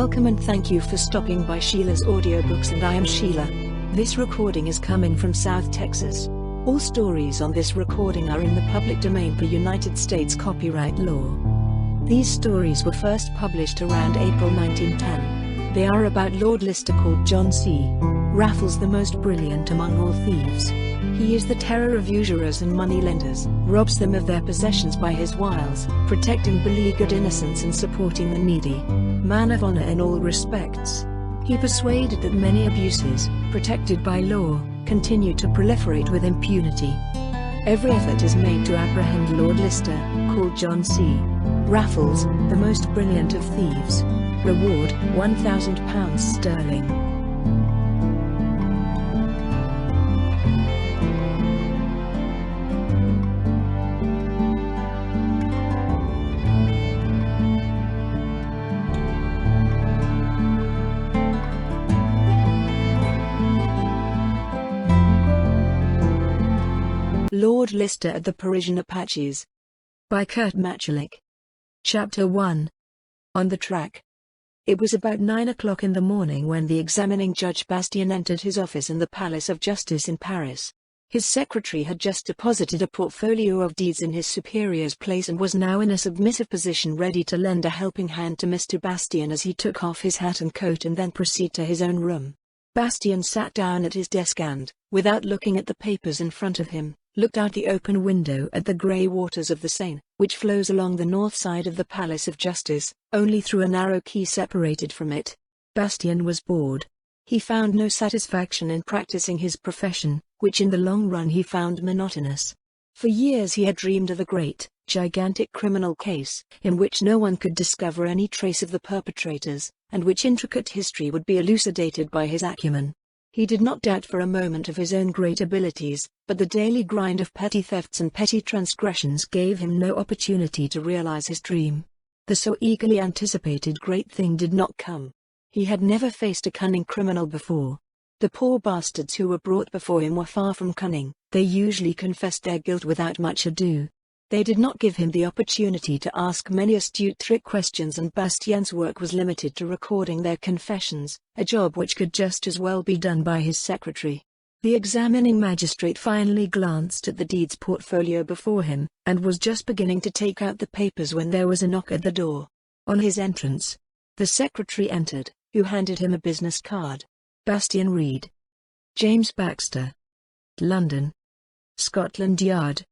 Welcome and thank you for stopping by Sheila's Audiobooks, and I am Sheila. This recording is coming from South Texas. All stories on this recording are in the public domain per United States copyright law. These stories were first published around April 1910. They are about Lord Lister called John C. Raffles, the most brilliant among all thieves. He is the terror of usurers and moneylenders, robs them of their possessions by his wiles, protecting beleaguered innocence and supporting the needy. Man of honor in all respects. He persuaded that many abuses, protected by law, continue to proliferate with impunity. Every effort is made to apprehend Lord Lister, called John C. Raffles, the most brilliant of thieves. Reward, £1,000 sterling. Lord Lister at the Parisian Apaches. By Kurt Machulik. Chapter 1. On the Track. It was about 9 o'clock in the morning when the examining Judge Bastien entered his office in the Palace of Justice in Paris. His secretary had just deposited a portfolio of deeds in his superior's place and was now in a submissive position, ready to lend a helping hand to Mr. Bastien as he took off his hat and coat and then proceed to his own room. Bastien sat down at his desk and, without looking at the papers in front of him, looked out the open window at the grey waters of the Seine, which flows along the north side of the Palace of Justice, only through a narrow quay separated from it. Bastien was bored. He found no satisfaction in practicing his profession, which in the long run he found monotonous. For years he had dreamed of a great, gigantic criminal case, in which no one could discover any trace of the perpetrators, and which intricate history would be elucidated by his acumen. He did not doubt for a moment of his own great abilities, but the daily grind of petty thefts and petty transgressions gave him no opportunity to realize his dream. The so eagerly anticipated great thing did not come. He had never faced a cunning criminal before. The poor bastards who were brought before him were far from cunning. They usually confessed their guilt without much ado. They did not give him the opportunity to ask many astute trick questions, and Bastien's work was limited to recording their confessions, a job which could just as well be done by his secretary. The examining magistrate finally glanced at the deeds portfolio before him, and was just beginning to take out the papers when there was a knock at the door. On his entrance, the secretary entered, who handed him a business card. Bastien read. James Baxter. London. Scotland Yard.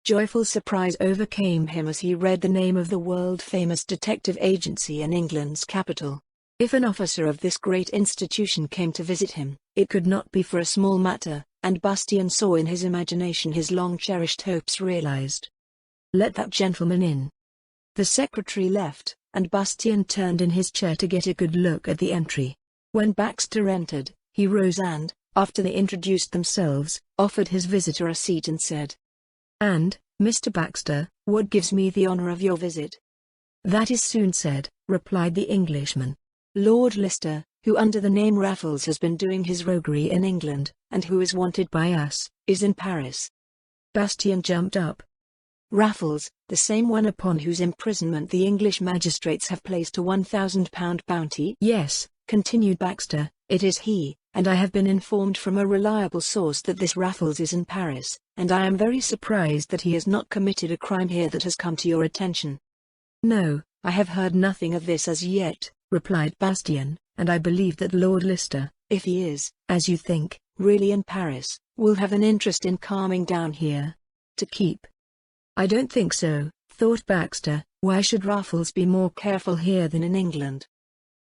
Joyful surprise overcame him as he read the name of the world-famous detective agency in England's capital. If an officer of this great institution came to visit him, it could not be for a small matter, and Bastien saw in his imagination his long-cherished hopes realized. Let that gentleman in. The secretary left, and Bastien turned in his chair to get a good look at the entry. When Baxter entered, he rose and, after they introduced themselves, offered his visitor a seat and said, "And, Mr. Baxter, what gives me the honor of your visit?" "That is soon said," replied the Englishman. "Lord Lister, who under the name Raffles has been doing his roguery in England, and who is wanted by us, is in Paris." Bastien jumped up. "Raffles, the same one upon whose imprisonment the English magistrates have placed a £1,000 bounty?" "Yes," continued Baxter, "it is he, and I have been informed from a reliable source that this Raffles is in Paris, and I am very surprised that he has not committed a crime here that has come to your attention." "No, I have heard nothing of this as yet," replied Bastien, "and I believe that Lord Lister, if he is, as you think, really in Paris, will have an interest in calming down here. To keep." "I don't think so," thought Baxter. "Why should Raffles be more careful here than in England?"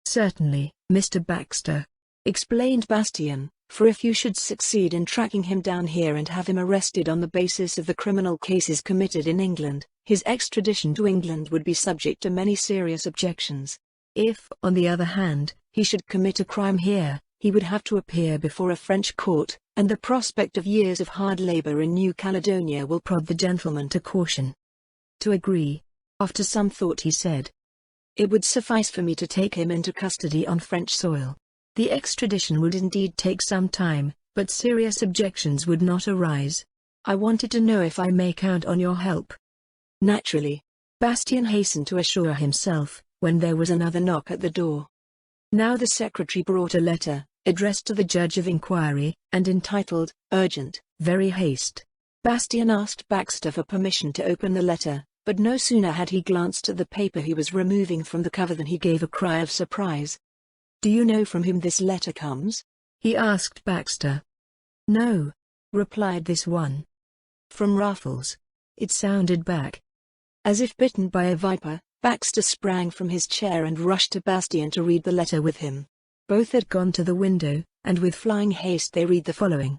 "Certainly, Mr. Baxter," explained Bastien, "for if you should succeed in tracking him down here and have him arrested on the basis of the criminal cases committed in England, his extradition to England would be subject to many serious objections. If, on the other hand, he should commit a crime here, he would have to appear before a French court, and the prospect of years of hard labor in New Caledonia will prod the gentleman to caution." "To agree." After some thought he said, "It would suffice for me to take him into custody on French soil. The extradition would indeed take some time, but serious objections would not arise. I wanted to know if I may count on your help." "Naturally," Bastien hastened to assure himself, when there was another knock at the door. Now the secretary brought a letter, addressed to the judge of inquiry, and entitled, "Urgent, very haste." Bastian asked Baxter for permission to open the letter, but no sooner had he glanced at the paper he was removing from the cover than he gave a cry of surprise. "Do you know from whom this letter comes?" he asked Baxter. "No," replied this one. "From Raffles," it sounded back. As if bitten by a viper, Baxter sprang from his chair and rushed to Bastian to read the letter with him. Both had gone to the window, and with flying haste they read the following.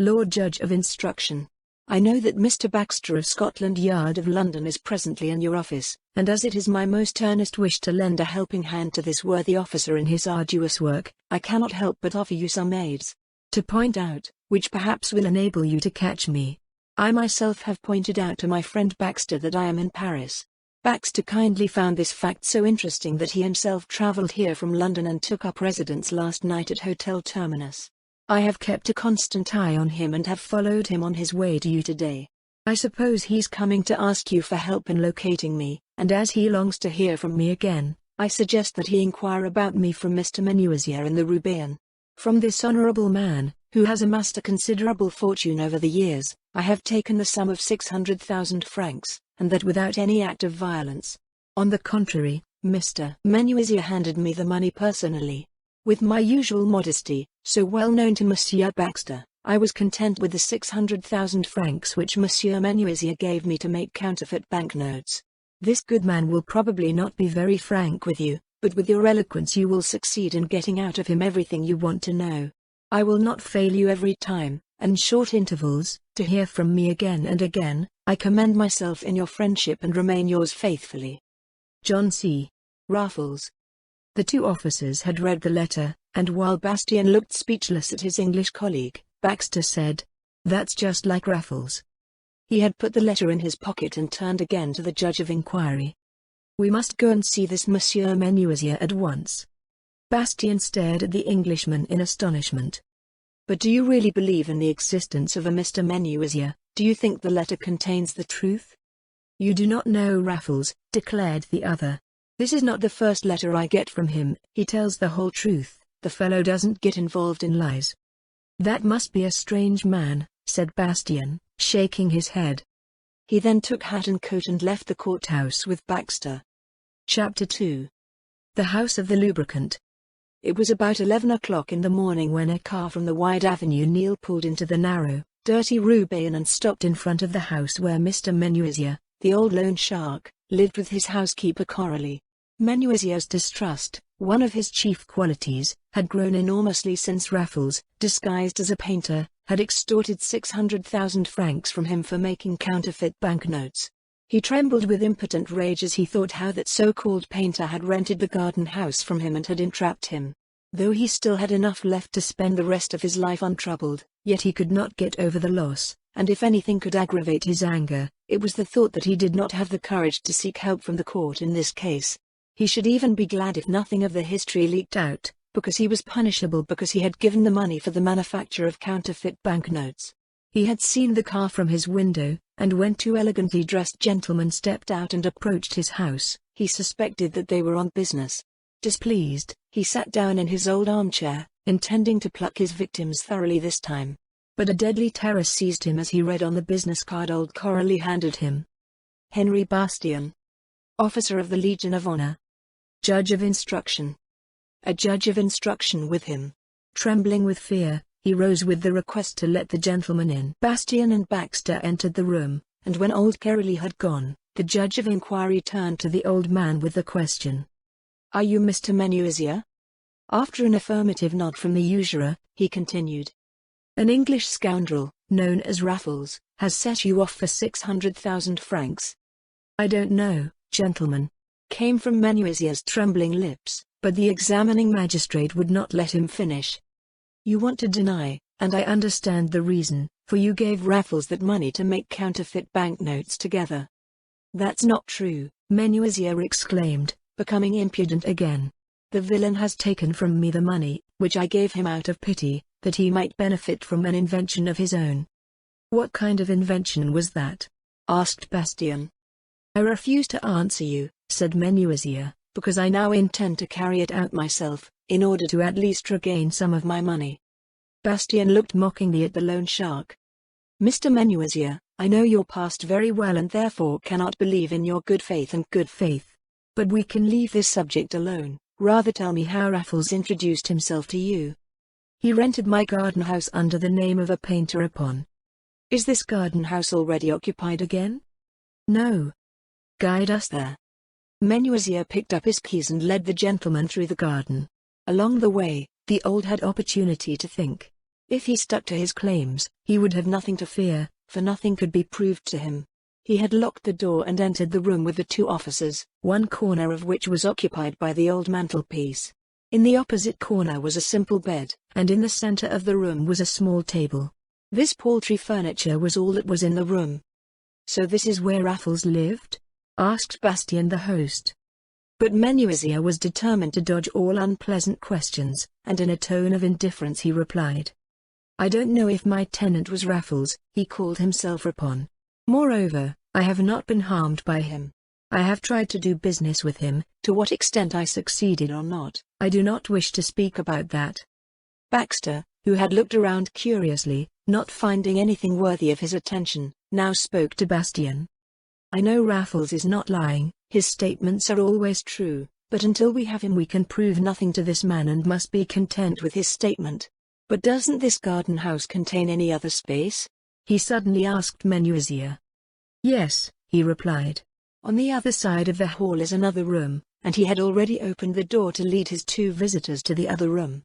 "Lord Judge of Instruction. I know that Mr. Baxter of Scotland Yard of London is presently in your office, and as it is my most earnest wish to lend a helping hand to this worthy officer in his arduous work, I cannot help but offer you some aids to point out, which perhaps will enable you to catch me. I myself have pointed out to my friend Baxter that I am in Paris. Baxter kindly found this fact so interesting that he himself travelled here from London and took up residence last night at Hotel Terminus. I have kept a constant eye on him and have followed him on his way to you today. I suppose he's coming to ask you for help in locating me, and as he longs to hear from me again, I suggest that he inquire about me from Mr. Menuisier in the Rue Bayonne. From this honourable man, who has amassed a considerable fortune over the years, I have taken the sum of 600,000 francs, and that without any act of violence. On the contrary, Mr. Menuisier handed me the money personally. With my usual modesty, so well known to Monsieur Baxter, I was content with the 600,000 francs which Monsieur Menuisier gave me to make counterfeit banknotes. This good man will probably not be very frank with you, but with your eloquence you will succeed in getting out of him everything you want to know. I will not fail you every time, and short intervals, to hear from me again and again. I commend myself in your friendship and remain yours faithfully. John C. Raffles. The two officers had read the letter, and while Bastian looked speechless at his English colleague, Baxter said, "That's just like Raffles." He had put the letter in his pocket and turned again to the judge of inquiry. "We must go and see this Monsieur Menuisier at once." Bastian stared at the Englishman in astonishment. "But do you really believe in the existence of a Mr. Menuisier? Do you think the letter contains the truth?" "You do not know Raffles," declared the other. "This is not the first letter I get from him. He tells the whole truth. The fellow doesn't get involved in lies." "That must be a strange man," said Bastian, shaking his head. He then took hat and coat and left the courthouse with Baxter. Chapter 2. The House of the Lubricant. It was about 11 o'clock in the morning when a car from the wide Avenue Neil pulled into the narrow, dirty Rue Bayonne and stopped in front of the house where Mr. Menuisier, the old loan shark, lived with his housekeeper Coralie. Menuisier's distrust, one of his chief qualities, had grown enormously since Raffles, disguised as a painter, had extorted 600,000 francs from him for making counterfeit banknotes. He trembled with impotent rage as he thought how that so-called painter had rented the garden house from him and had entrapped him. Though he still had enough left to spend the rest of his life untroubled, yet he could not get over the loss, and if anything could aggravate his anger, it was the thought that he did not have the courage to seek help from the court in this case. He should even be glad if nothing of the history leaked out, because he was punishable because he had given the money for the manufacture of counterfeit banknotes. He had seen the car from his window, and when two elegantly dressed gentlemen stepped out and approached his house, he suspected that they were on business. Displeased, he sat down in his old armchair, intending to pluck his victims thoroughly this time. But a deadly terror seized him as he read on the business card old Coralie handed him. Henry Bastian, Officer of the Legion of Honor. Judge of Instruction. A judge of instruction with him. Trembling with fear, he rose with the request to let the gentleman in. Bastian and Baxter entered the room, and when old Coralie had gone, the judge of inquiry turned to the old man with the question. "Are you Mr. Menuisier?" After an affirmative nod from the usurer, he continued. "An English scoundrel, known as Raffles, has set you off for 600,000 francs. "I don't know, gentlemen," came from Menuisier's trembling lips, but the examining magistrate would not let him finish. "You want to deny, and I understand the reason, for you gave Raffles that money to make counterfeit banknotes together." "That's not true," Menuisier exclaimed, becoming impudent again. "The villain has taken from me the money, which I gave him out of pity, that he might benefit from an invention of his own." "What kind of invention was that?" asked Bastian. "I refuse to answer you," said Menuisier, because I now intend to carry it out myself, in order to at least regain some of my money." Bastien looked mockingly at the loan shark. "Mr. Menuisier, I know your past very well and therefore cannot believe in your good faith and good faith. But we can leave this subject alone. Rather tell me how Raffles introduced himself to you." "He rented my garden house under the name of a painter upon." "Is this garden house already occupied again?" "No." "Guide us there." Menuisier picked up his keys and led the gentleman through the garden. Along the way, the old had opportunity to think. If he stuck to his claims, he would have nothing to fear, for nothing could be proved to him. He had locked the door and entered the room with the two officers, one corner of which was occupied by the old mantelpiece. In the opposite corner was a simple bed, and in the center of the room was a small table. This paltry furniture was all that was in the room. "So this is where Raffles lived?" asked Bastien the host. But Menuisier was determined to dodge all unpleasant questions, and in a tone of indifference he replied, "I don't know if my tenant was Raffles. He called himself Rapon. Moreover, I have not been harmed by him. I have tried to do business with him. To what extent I succeeded or not, I do not wish to speak about that." Baxter, who had looked around curiously, not finding anything worthy of his attention, now spoke to Bastien. "I know Raffles is not lying, his statements are always true, but until we have him we can prove nothing to this man and must be content with his statement. But doesn't this garden house contain any other space?" he suddenly asked Menuisier. "Yes," he replied. "On the other side of the hall is another room," and he had already opened the door to lead his two visitors to the other room.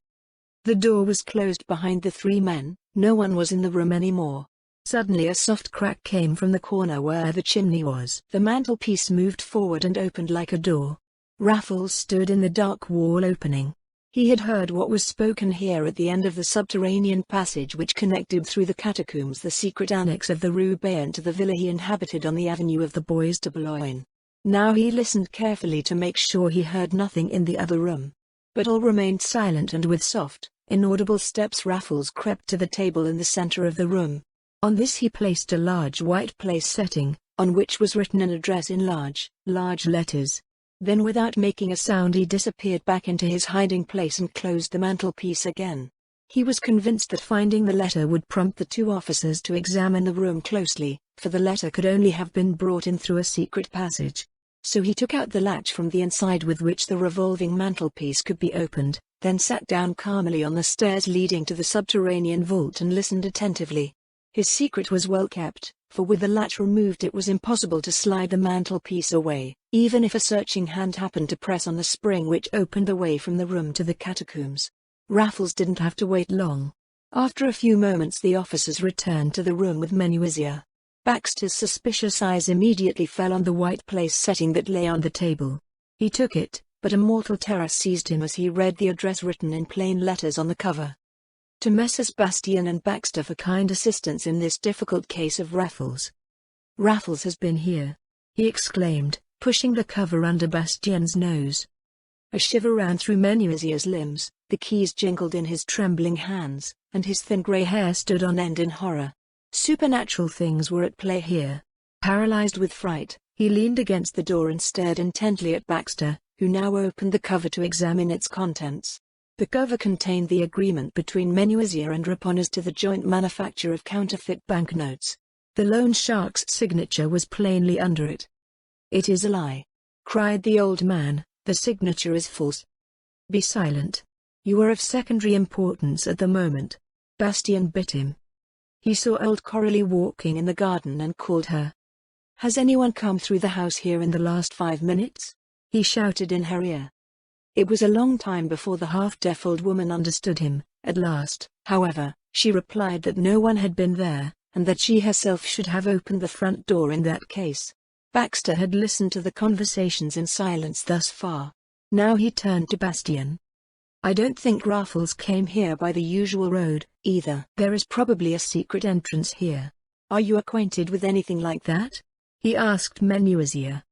The door was closed behind the three men. No one was in the room anymore. Suddenly a soft crack came from the corner where the chimney was. The mantelpiece moved forward and opened like a door. Raffles stood in the dark wall opening. He had heard what was spoken here at the end of the subterranean passage which connected through the catacombs the secret annex of the Rue Bayonne to the villa he inhabited on the Avenue of the Bois de Boulogne. Now he listened carefully to make sure he heard nothing in the other room. But all remained silent, and with soft, inaudible steps Raffles crept to the table in the center of the room. On this he placed a large white place setting, on which was written an address in large letters. Then without making a sound he disappeared back into his hiding place and closed the mantelpiece again. He was convinced that finding the letter would prompt the two officers to examine the room closely, for the letter could only have been brought in through a secret passage. So he took out the latch from the inside with which the revolving mantelpiece could be opened, then sat down calmly on the stairs leading to the subterranean vault and listened attentively. His secret was well kept, for with the latch removed it was impossible to slide the mantelpiece away, even if a searching hand happened to press on the spring which opened the way from the room to the catacombs. Raffles didn't have to wait long. After a few moments the officers returned to the room with Menuisier. Baxter's suspicious eyes immediately fell on the white place setting that lay on the table. He took it, but a mortal terror seized him as he read the address written in plain letters on the cover. To Messrs. Bastien and Baxter for kind assistance in this difficult case of Raffles. "Raffles has been here," he exclaimed, pushing the cover under Bastien's nose. A shiver ran through Menuisier's limbs, the keys jingled in his trembling hands, and his thin grey hair stood on end in horror. Supernatural things were at play here. Paralyzed with fright, he leaned against the door and stared intently at Baxter, who now opened the cover to examine its contents. The cover contained the agreement between Menuisier and Rapon as to the joint manufacture of counterfeit banknotes. The loan shark's signature was plainly under it. "It is a lie!" cried the old man. "The signature is false." "Be silent. You are of secondary importance at the moment." Bastien bit him. He saw old Coralie walking in the garden and called her. "Has anyone come through the house here in the last 5 minutes?" he shouted in her ear. It was a long time before the half-deaf old woman understood him. At last, however, she replied that no one had been there, and that she herself should have opened the front door in that case. Baxter had listened to the conversations in silence thus far. Now he turned to Bastien. "I don't think Raffles came here by the usual road, either. There is probably a secret entrance here. Are you acquainted with anything like that?" he asked Menuisier.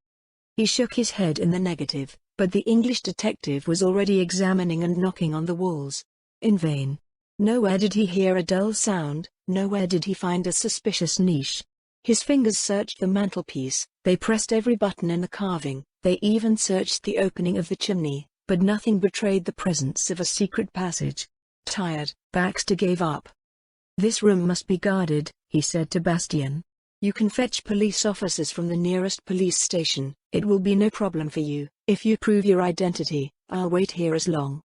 He shook his head in the negative, but the English detective was already examining and knocking on the walls. In vain. Nowhere did he hear a dull sound, nowhere did he find a suspicious niche. His fingers searched the mantelpiece, they pressed every button in the carving, They even searched the opening of the chimney, but nothing betrayed the presence of a secret passage. Tired, Baxter gave up. "This room must be guarded," he said to Bastien. "You can fetch police officers from the nearest police station. It will be no problem for you. If you prove your identity, I'll wait here as long."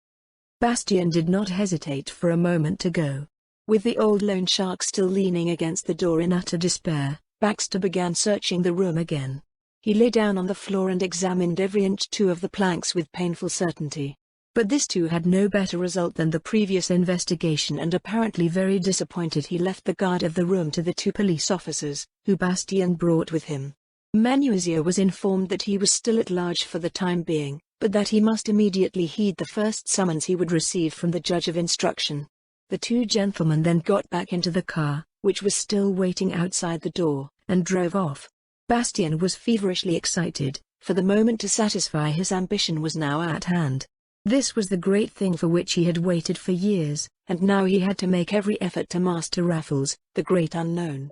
Bastien did not hesitate for a moment to go. With the old loan shark still leaning against the door in utter despair, Baxter began searching the room again. He lay down on the floor and examined every inch of the planks with painful certainty. But this too had no better result than the previous investigation, and apparently very disappointed he left the guard of the room to the two police officers, who Bastien brought with him. Menuisier was informed that he was still at large for the time being, but that he must immediately heed the first summons he would receive from the judge of instruction. The two gentlemen then got back into the car, which was still waiting outside the door, and drove off. Bastien was feverishly excited, for the moment to satisfy his ambition was now at hand. This was the great thing for which he had waited for years, and now he had to make every effort to master Raffles, the great unknown.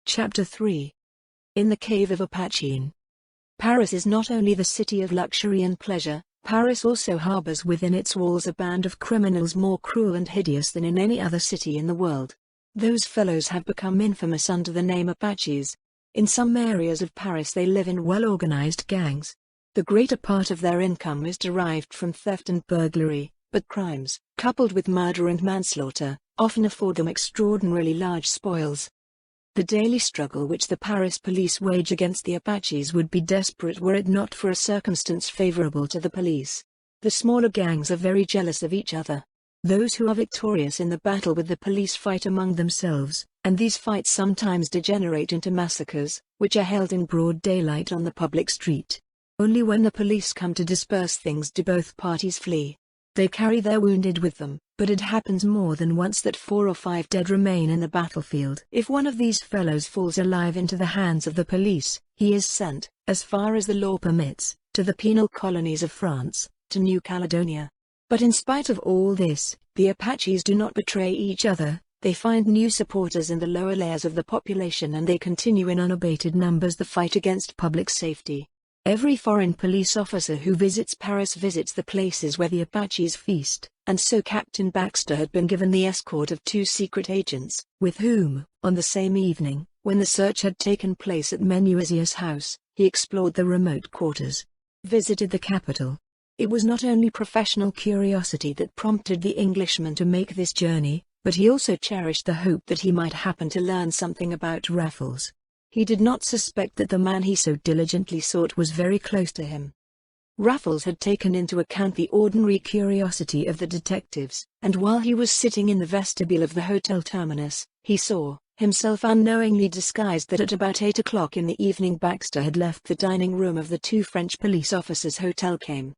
Chapter 3. In the Cave of Apachen. Paris is not only the city of luxury and pleasure, Paris also harbors within its walls a band of criminals more cruel and hideous than in any other city in the world. Those fellows have become infamous under the name Apaches. In some areas of Paris they live in well-organized gangs. The greater part of their income is derived from theft and burglary, but crimes, coupled with murder and manslaughter, often afford them extraordinarily large spoils. The daily struggle which the Paris police wage against the Apaches would be desperate were it not for a circumstance favorable to the police. The smaller gangs are very jealous of each other. Those who are victorious in the battle with the police fight among themselves, and these fights sometimes degenerate into massacres, which are held in broad daylight on the public street. Only when the police come to disperse things do both parties flee. They carry their wounded with them, but it happens more than once that 4 or 5 dead remain in the battlefield. If one of these fellows falls alive into the hands of the police, he is sent, as far as the law permits, to the penal colonies of France, to New Caledonia. But in spite of all this, the Apaches do not betray each other. They find new supporters in the lower layers of the population, and they continue in unabated numbers the fight against public safety. Every foreign police officer who visits Paris visits the places where the Apaches feast, and so Captain Baxter had been given the escort of 2 secret agents, with whom, on the same evening, when the search had taken place at Menuisier's house, he explored the remote quarters, visited the capital. It was not only professional curiosity that prompted the Englishman to make this journey, but he also cherished the hope that he might happen to learn something about Raffles. He did not suspect that the man he so diligently sought was very close to him. Raffles had taken into account the ordinary curiosity of the detectives, and while he was sitting in the vestibule of the hotel terminus, he saw himself unknowingly disguised that at about 8 o'clock in the evening Baxter had left the dining room of the 2 French police officers' hotel came.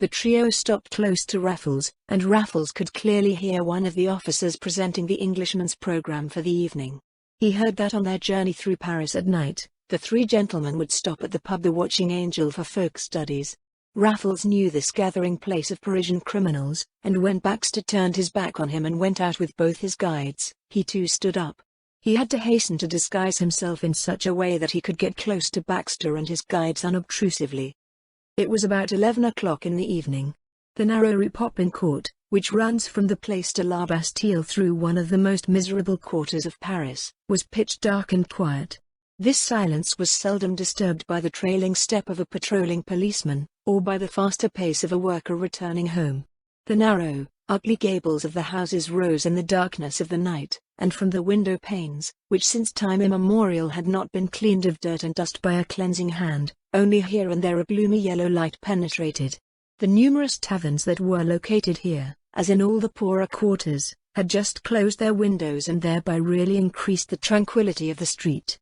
The trio stopped close to Raffles, and Raffles could clearly hear one of the officers presenting the Englishman's program for the evening. He heard that on their journey through Paris at night, the 3 gentlemen would stop at the pub The Watching Angel for folk studies. Raffles knew this gathering place of Parisian criminals, and when Baxter turned his back on him and went out with both his guides, he too stood up. He had to hasten to disguise himself in such a way that he could get close to Baxter and his guides unobtrusively. It was about 11 o'clock in the evening. The narrow Rue Popincourt, which runs from the Place de la Bastille through one of the most miserable quarters of Paris, was pitch dark and quiet. This silence was seldom disturbed by the trailing step of a patrolling policeman, or by the faster pace of a worker returning home. The narrow, ugly gables of the houses rose in the darkness of the night, and from the window panes, which since time immemorial had not been cleaned of dirt and dust by a cleansing hand, only here and there a gloomy yellow light penetrated. The numerous taverns that were located here, as in all the poorer quarters, had just closed their windows and thereby really increased the tranquility of the street.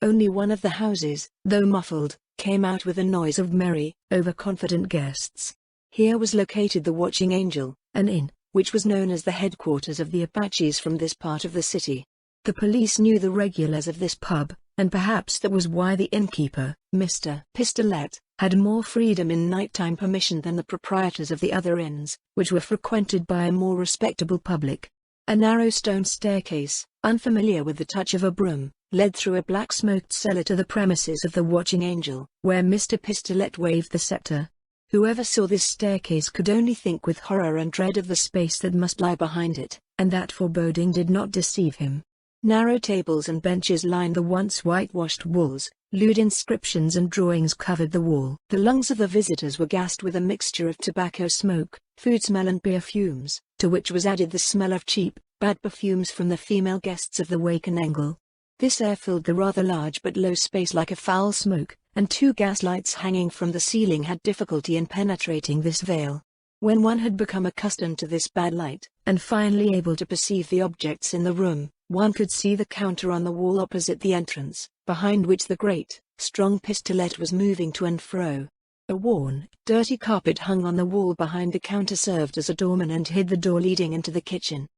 Only one of the houses, though muffled, came out with a noise of merry, overconfident guests. Here was located the Watching Angel, an inn, which was known as the headquarters of the Apaches from this part of the city. The police knew the regulars of this pub, and perhaps that was why the innkeeper, Mr. Pistolet, had more freedom in nighttime permission than the proprietors of the other inns, which were frequented by a more respectable public. A narrow stone staircase, unfamiliar with the touch of a broom, led through a black-smoked cellar to the premises of the Watching Angel, where Mr. Pistolet waved the scepter. Whoever saw this staircase could only think with horror and dread of the space that must lie behind it, and that foreboding did not deceive him. Narrow tables and benches lined the once whitewashed walls, lewd inscriptions and drawings covered the wall. The lungs of the visitors were gassed with a mixture of tobacco smoke, food smell and beer fumes, to which was added the smell of cheap, bad perfumes from the female guests of the Wakenengel. This air filled the rather large but low space like a foul smoke, and two gas lights hanging from the ceiling had difficulty in penetrating this veil. When one had become accustomed to this bad light, and finally able to perceive the objects in the room, one could see the counter on the wall opposite the entrance, behind which the great, strong Pistolet was moving to and fro. A worn, dirty carpet hung on the wall behind the counter served as a doorman and hid the door leading into the kitchen.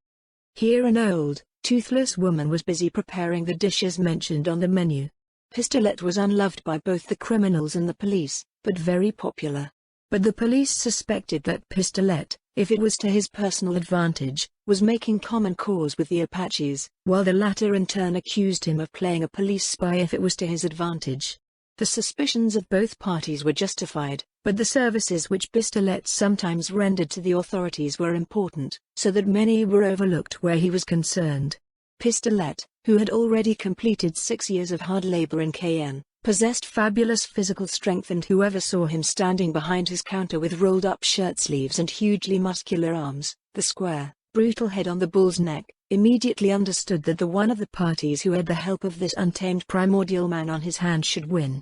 Here an old, toothless woman was busy preparing the dishes mentioned on the menu. Pistolet was unloved by both the criminals and the police, but very popular. But the police suspected that Pistolet, if it was to his personal advantage, was making common cause with the Apaches, while the latter in turn accused him of playing a police spy if it was to his advantage. The suspicions of both parties were justified, but the services which Pistolet sometimes rendered to the authorities were important, so that many were overlooked where he was concerned. Pistolet, who had already completed 6 years of hard labor in Cayenne, possessed fabulous physical strength, and whoever saw him standing behind his counter with rolled-up shirt-sleeves and hugely muscular arms, the square, brutal head on the bull's neck, immediately understood that the one of the parties who had the help of this untamed primordial man on his hand should win.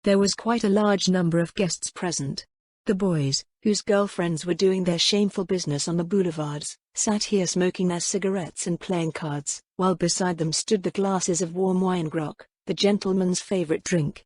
There was quite a large number of guests present. The boys, whose girlfriends were doing their shameful business on the boulevards, sat here smoking their cigarettes and playing cards, while beside them stood the glasses of warm wine grog, the gentleman's favorite drink.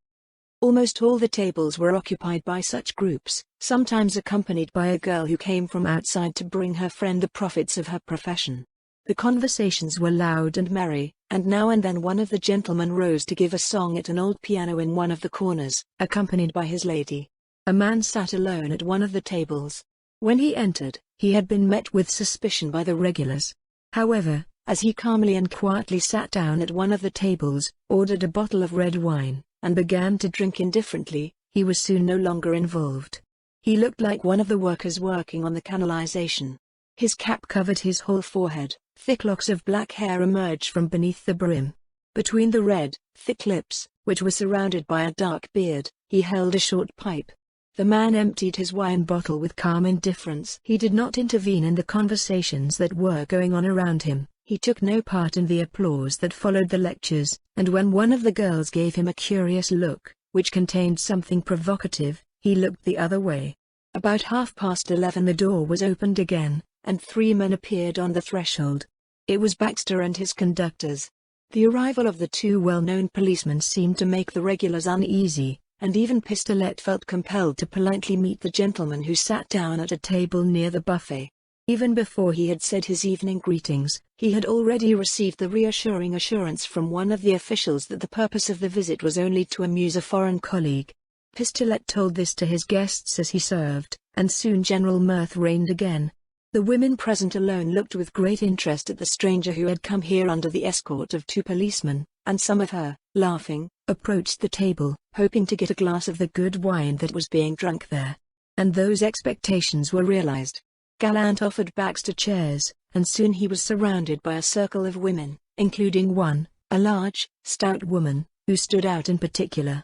Almost all the tables were occupied by such groups, sometimes accompanied by a girl who came from outside to bring her friend the profits of her profession. The conversations were loud and merry, and now and then one of the gentlemen rose to give a song at an old piano in one of the corners, accompanied by his lady. A man sat alone at one of the tables. When he entered, he had been met with suspicion by the regulars. However, as he calmly and quietly sat down at one of the tables, ordered a bottle of red wine, and began to drink indifferently, he was soon no longer involved. He looked like one of the workers working on the canalization. His cap covered his whole forehead, thick locks of black hair emerged from beneath the brim. Between the red, thick lips, which were surrounded by a dark beard, he held a short pipe. The man emptied his wine bottle with calm indifference. He did not intervene in the conversations that were going on around him. He took no part in the applause that followed the lectures, and when one of the girls gave him a curious look, which contained something provocative, he looked the other way. About 11:30 the door was opened again, and 3 men appeared on the threshold. It was Baxter and his conductors. The arrival of the 2 well-known policemen seemed to make the regulars uneasy, and even Pistolet felt compelled to politely meet the gentleman who sat down at a table near the buffet. Even before he had said his evening greetings, he had already received the reassuring assurance from one of the officials that the purpose of the visit was only to amuse a foreign colleague. Pistolet told this to his guests as he served, and soon general mirth reigned again. The women present alone looked with great interest at the stranger who had come here under the escort of 2 policemen, and some of her, laughing, approached the table, hoping to get a glass of the good wine that was being drunk there. And those expectations were realized. Gallant offered Baxter chairs, and soon he was surrounded by a circle of women, including one, a large, stout woman, who stood out in particular.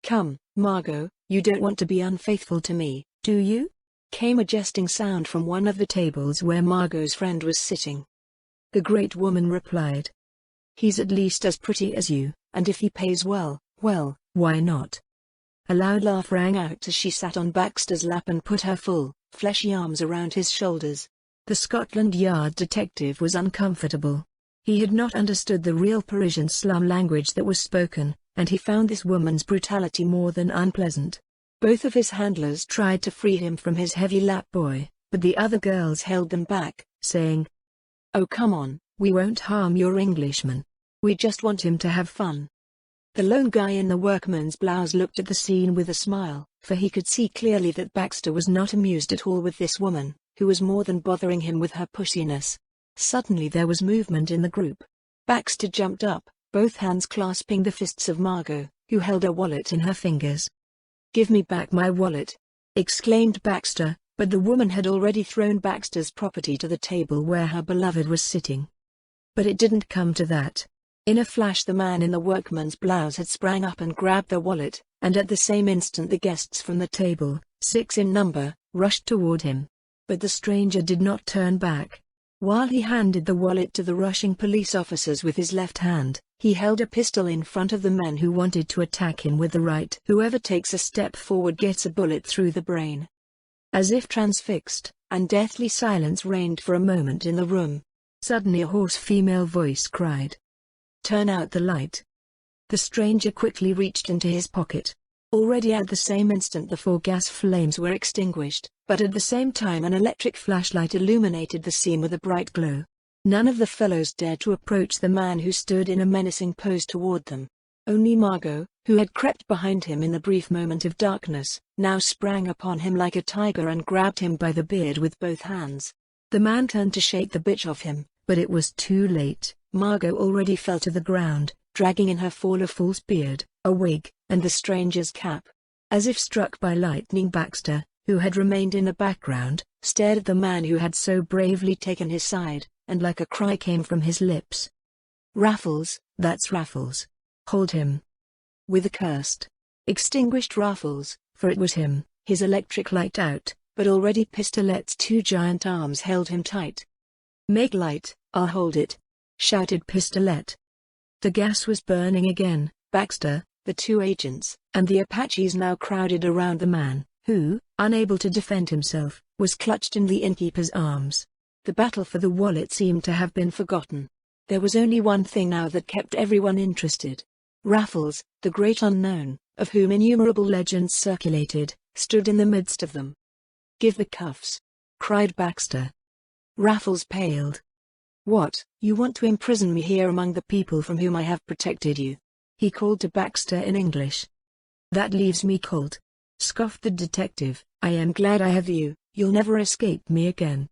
"Come, Margot, you don't want to be unfaithful to me, do you?" came a jesting sound from one of the tables where Margot's friend was sitting. The great woman replied, "He's at least as pretty as you, and if he pays well, why not?" A loud laugh rang out as she sat on Baxter's lap and put her full, fleshy arms around his shoulders. The Scotland Yard detective was uncomfortable. He had not understood the real Parisian slum language that was spoken, and he found this woman's brutality more than unpleasant. Both of his handlers tried to free him from his heavy lap boy, but the other girls held them back, saying, "Oh come on, we won't harm your Englishman. We just want him to have fun." The lone guy in the workman's blouse looked at the scene with a smile, for he could see clearly that Baxter was not amused at all with this woman, who was more than bothering him with her pushiness. Suddenly there was movement in the group. Baxter jumped up, both hands clasping the fists of Margot, who held a wallet in her fingers. "Give me back my wallet!" exclaimed Baxter, but the woman had already thrown Baxter's property to the table where her beloved was sitting. But it didn't come to that. In a flash the man in the workman's blouse had sprang up and grabbed the wallet, and at the same instant the guests from the table, 6 in number, rushed toward him. But the stranger did not turn back. While he handed the wallet to the rushing police officers with his left hand, he held a pistol in front of the men who wanted to attack him with the right. "Whoever takes a step forward gets a bullet through the brain." As if transfixed, and deathly silence reigned for a moment in the room. Suddenly a hoarse female voice cried, "Turn out the light." The stranger quickly reached into his pocket. Already at the same instant the 4 gas flames were extinguished, but at the same time an electric flashlight illuminated the scene with a bright glow. None of the fellows dared to approach the man who stood in a menacing pose toward them. Only Margot, who had crept behind him in the brief moment of darkness, now sprang upon him like a tiger and grabbed him by the beard with both hands. The man turned to shake the bitch off him, but it was too late. Margot already fell to the ground, dragging in her fall a false beard, a wig, and the stranger's cap. As if struck by lightning, Baxter, who had remained in the background, stared at the man who had so bravely taken his side, and like a cry came from his lips. "Raffles, that's Raffles. Hold him." With a cursed, extinguished Raffles, for it was him, his electric light out, but already Pistolet's 2 giant arms held him tight. "Make light, I'll hold it," shouted Pistolet. The gas was burning again. Baxter, the 2 agents, and the Apaches now crowded around the man, who, unable to defend himself, was clutched in the innkeeper's arms. The battle for the wallet seemed to have been forgotten. There was only one thing now that kept everyone interested. Raffles, the great unknown, of whom innumerable legends circulated, stood in the midst of them. "Give the cuffs!" cried Baxter. Raffles paled. "What, you want to imprison me here among the people from whom I have protected you?" he called to Baxter in English. "That leaves me cold," scoffed the detective. "I am glad I have you, you'll never escape me again."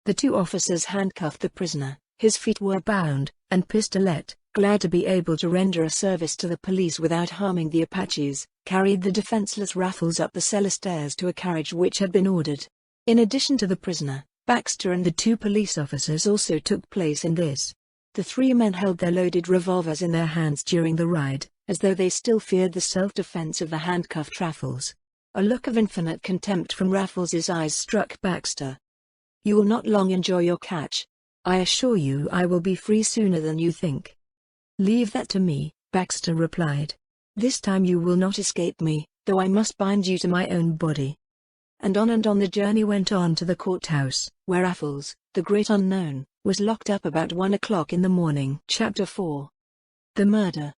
The 2 officers handcuffed the prisoner, his feet were bound, and Pistolet, glad to be able to render a service to the police without harming the Apaches, carried the defenseless Raffles up the cellar stairs to a carriage which had been ordered. In addition to the prisoner, Baxter and the 2 police officers also took place in this. The 3 men held their loaded revolvers in their hands during the ride, as though they still feared the self-defense of the handcuffed Raffles. A look of infinite contempt from Raffles's eyes struck Baxter. "You will not long enjoy your catch. I assure you I will be free sooner than you think." "Leave that to me," Baxter replied. "This time you will not escape me, though I must bind you to my own body." And on the journey went on to the courthouse, where Raffles, the great unknown, was locked up about 1 o'clock in the morning. Chapter 4. The Murder.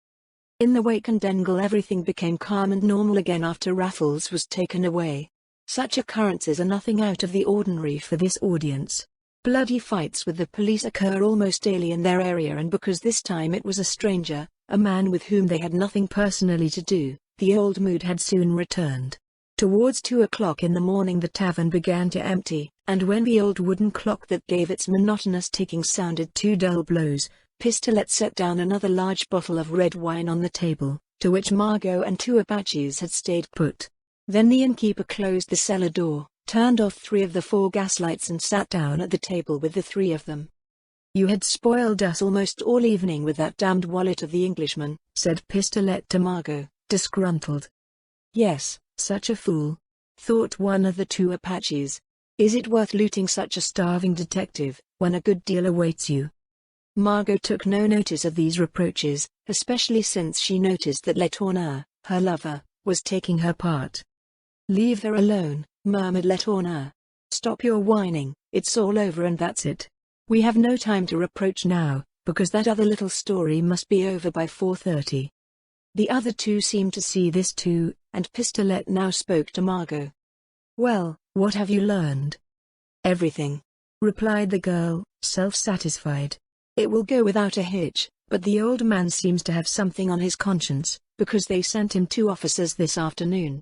In the wake and Dengle everything became calm and normal again after Raffles was taken away. Such occurrences are nothing out of the ordinary for this audience. Bloody fights with the police occur almost daily in their area, and because this time it was a stranger, a man with whom they had nothing personally to do, the old mood had soon returned. Towards 2 o'clock in the morning the tavern began to empty, and when the old wooden clock that gave its monotonous ticking sounded 2 dull blows, Pistolet set down another large bottle of red wine on the table, to which Margot and 2 Apaches had stayed put. Then the innkeeper closed the cellar door, turned off 3 of the 4 gaslights and sat down at the table with the 3 of them. "You had spoiled us almost all evening with that damned wallet of the Englishman," said Pistolet to Margot, disgruntled. "Yes, such a fool," thought one of the 2 Apaches. "Is it worth looting such a starving detective, when a good deal awaits you?" Margot took no notice of these reproaches, especially since she noticed that Letourneur, her lover, was taking her part. "Leave her alone," murmured Letourneur. "Stop your whining, it's all over and that's it. We have no time to reproach now, because that other little story must be over by 4:30. The other 2 seemed to see this too, and Pistolet now spoke to Margot. "Well, what have you learned?" "Everything," replied the girl, self-satisfied. "It will go without a hitch, but the old man seems to have something on his conscience, because they sent him 2 officers this afternoon."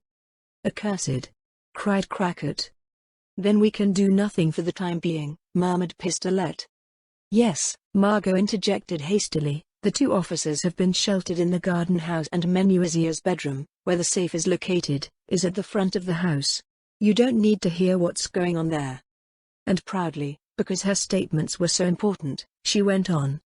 "Accursed!" cried Crackit. "Then we can do nothing for the time being," murmured Pistolet. "Yes," Margot interjected hastily, The two officers have been sheltered in the garden house, and Menuisia's bedroom, where the safe is located, is at the front of the house. You don't need to hear what's going on there." And proudly, because her statements were so important, she went on.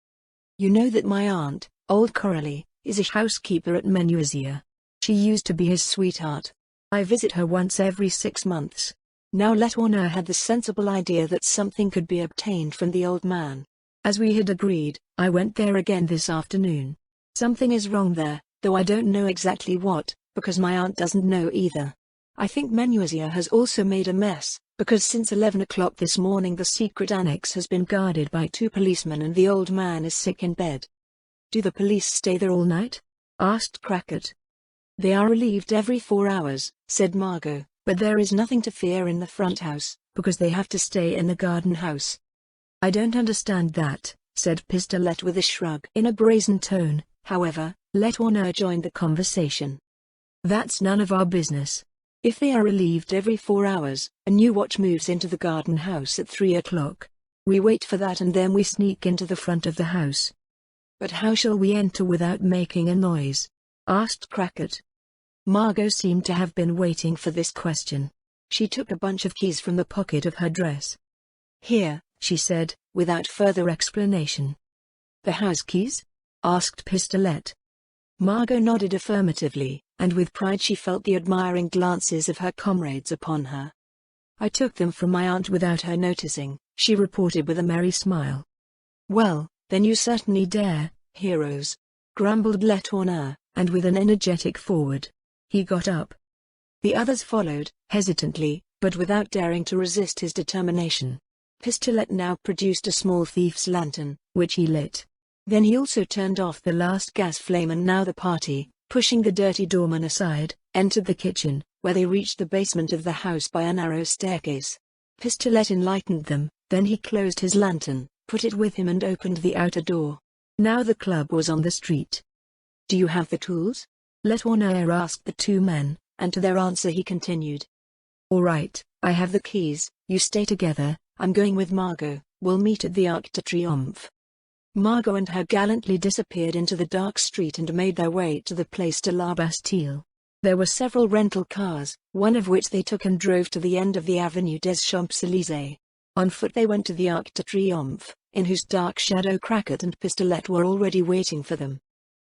"You know that my aunt, old Coralie, is a housekeeper at Menuisia. She used to be his sweetheart. I visit her once every 6 months. Now Letourneur had the sensible idea that something could be obtained from the old man. As we had agreed, I went there again this afternoon. Something is wrong there, though I don't know exactly what, because my aunt doesn't know either. I think Menuisia has also made a mess, because since 11 o'clock this morning the secret annex has been guarded by 2 policemen and the old man is sick in bed." "Do the police stay there all night?" asked Crackett. "They are relieved every 4 hours," said Margot, "but there is nothing to fear in the front house, because they have to stay in the garden house." "I don't understand that," said Pistolet with a shrug. In a brazen tone, however, Letourneur joined the conversation. "That's none of our business. If they are relieved every 4 hours, a new watch moves into the garden house at 3 o'clock. We wait for that and then we sneak into the front of the house." "But how shall we enter without making a noise?" asked Crackett. Margot seemed to have been waiting for this question. She took a bunch of keys from the pocket of her dress. "Here," she said, without further explanation. "The house keys?" asked Pistolet. Margot nodded affirmatively, and with pride she felt the admiring glances of her comrades upon her. "I took them from my aunt without her noticing," she reported with a merry smile. "Well, then you certainly dare, heroes," grumbled Letourneur, and with an energetic forward, he got up. The others followed, hesitantly, but without daring to resist his determination. Pistolet now produced a small thief's lantern, which he lit. Then he also turned off the last gas flame, and now the party, pushing the dirty doorman aside, entered the kitchen, where they reached the basement of the house by a narrow staircase. Pistolet enlightened them, then he closed his lantern, put it with him and opened the outer door. Now the club was on the street. "Do you have the tools?" Letourneur asked the 2 men, and to their answer he continued. "All right, I have the keys, you stay together, I'm going with Margot, we'll meet at the Arc de Triomphe." Margot and her gallantly disappeared into the dark street and made their way to the Place de la Bastille. There were several rental cars, one of which they took and drove to the end of the Avenue des Champs-Élysées. On foot they went to the Arc de Triomphe, in whose dark shadow Crackett and Pistolet were already waiting for them.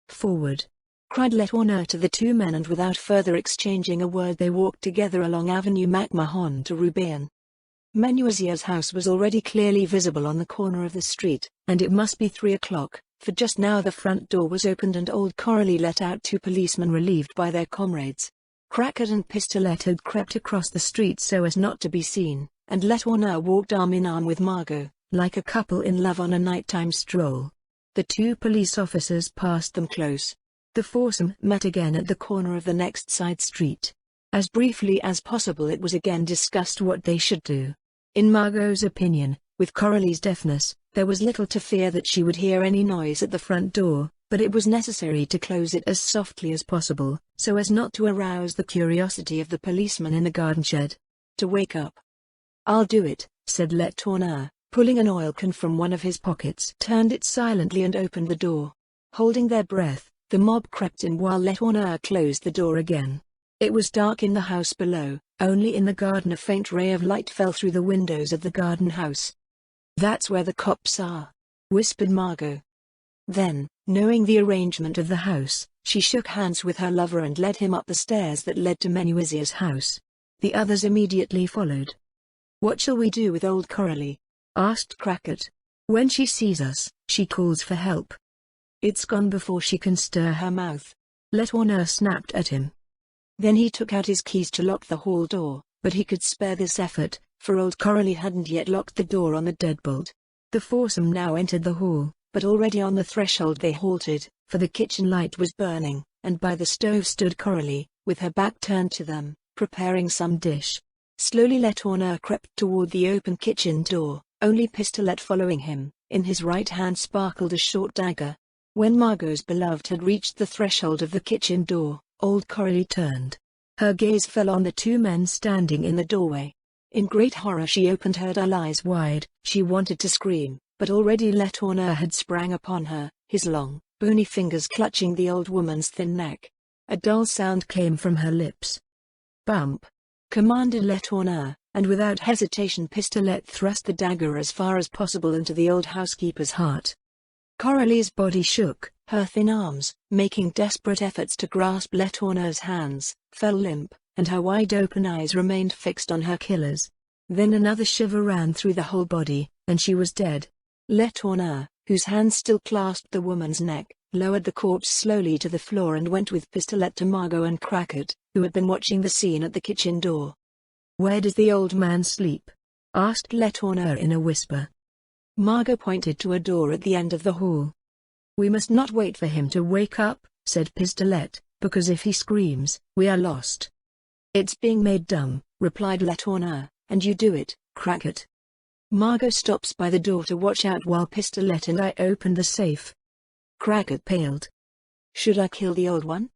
"Forward!" cried Letourneur to the 2 men, and without further exchanging a word they walked together along Avenue MacMahon to Roubaix. Menuisia's house was already clearly visible on the corner of the street, and it must be 3 o'clock, for just now the front door was opened and old Coralie let out 2 policemen relieved by their comrades. Crackett and Pistolet had crept across the street so as not to be seen, and Letourneur walked arm in arm with Margot, like a couple in love on a nighttime stroll. The 2 police officers passed them close. The foursome met again at the corner of the next side street. As briefly as possible it was again discussed what they should do. In Margot's opinion, with Coralie's deafness, there was little to fear that she would hear any noise at the front door, but it was necessary to close it as softly as possible, so as not to arouse the curiosity of the policeman in the garden shed. "To wake up." "I'll do it," said Letourneur, pulling an oil can from one of his pockets, turned it silently and opened the door. Holding their breath, the mob crept in while Letourneur closed the door again. It was dark in the house below, only in the garden a faint ray of light fell through the windows of the garden house. "That's where the cops are," whispered Margot. Then, knowing the arrangement of the house, she shook hands with her lover and led him up the stairs that led to Menuisia's house. The others immediately followed. "What shall we do with old Coralie?" asked Crackett. "When she sees us, she calls for help. It's gone before she can stir her mouth." Letourneur snapped at him. Then he took out his keys to lock the hall door, but he could spare this effort, for old Coralie hadn't yet locked the door on the deadbolt. The foursome now entered the hall, but already on the threshold they halted, for the kitchen light was burning, and by the stove stood Coralie, with her back turned to them, preparing some dish. Slowly Letourneur crept toward the open kitchen door, only Pistolet following him. In his right hand sparkled a short dagger. When Margot's beloved had reached the threshold of the kitchen door, old Coralie turned. Her gaze fell on the 2 men standing in the doorway. In great horror she opened her dull eyes wide. She wanted to scream, but already Letourneur had sprang upon her, his long, bony fingers clutching the old woman's thin neck. A dull sound came from her lips. "Bump!" commanded Letourneur, and without hesitation Pistolet thrust the dagger as far as possible into the old housekeeper's heart. Coralie's body shook, her thin arms, making desperate efforts to grasp Letourneur's hands, fell limp, and her wide-open eyes remained fixed on her killers. Then another shiver ran through the whole body, and she was dead. Letourneur, whose hands still clasped the woman's neck, lowered the corpse slowly to the floor and went with Pistolet to Margot and Crackett, who had been watching the scene at the kitchen door. "Where does the old man sleep?" asked Letourneur in a whisper. Margot pointed to a door at the end of the hall. "We must not wait for him to wake up," said Pistolet, "because if he screams, we are lost." "It's being made dumb," replied Letourneur, "and you do it, Crackett." Margot stops by the door to watch out while Pistolet and I open the safe. Crackett paled. "Should I kill the old one?"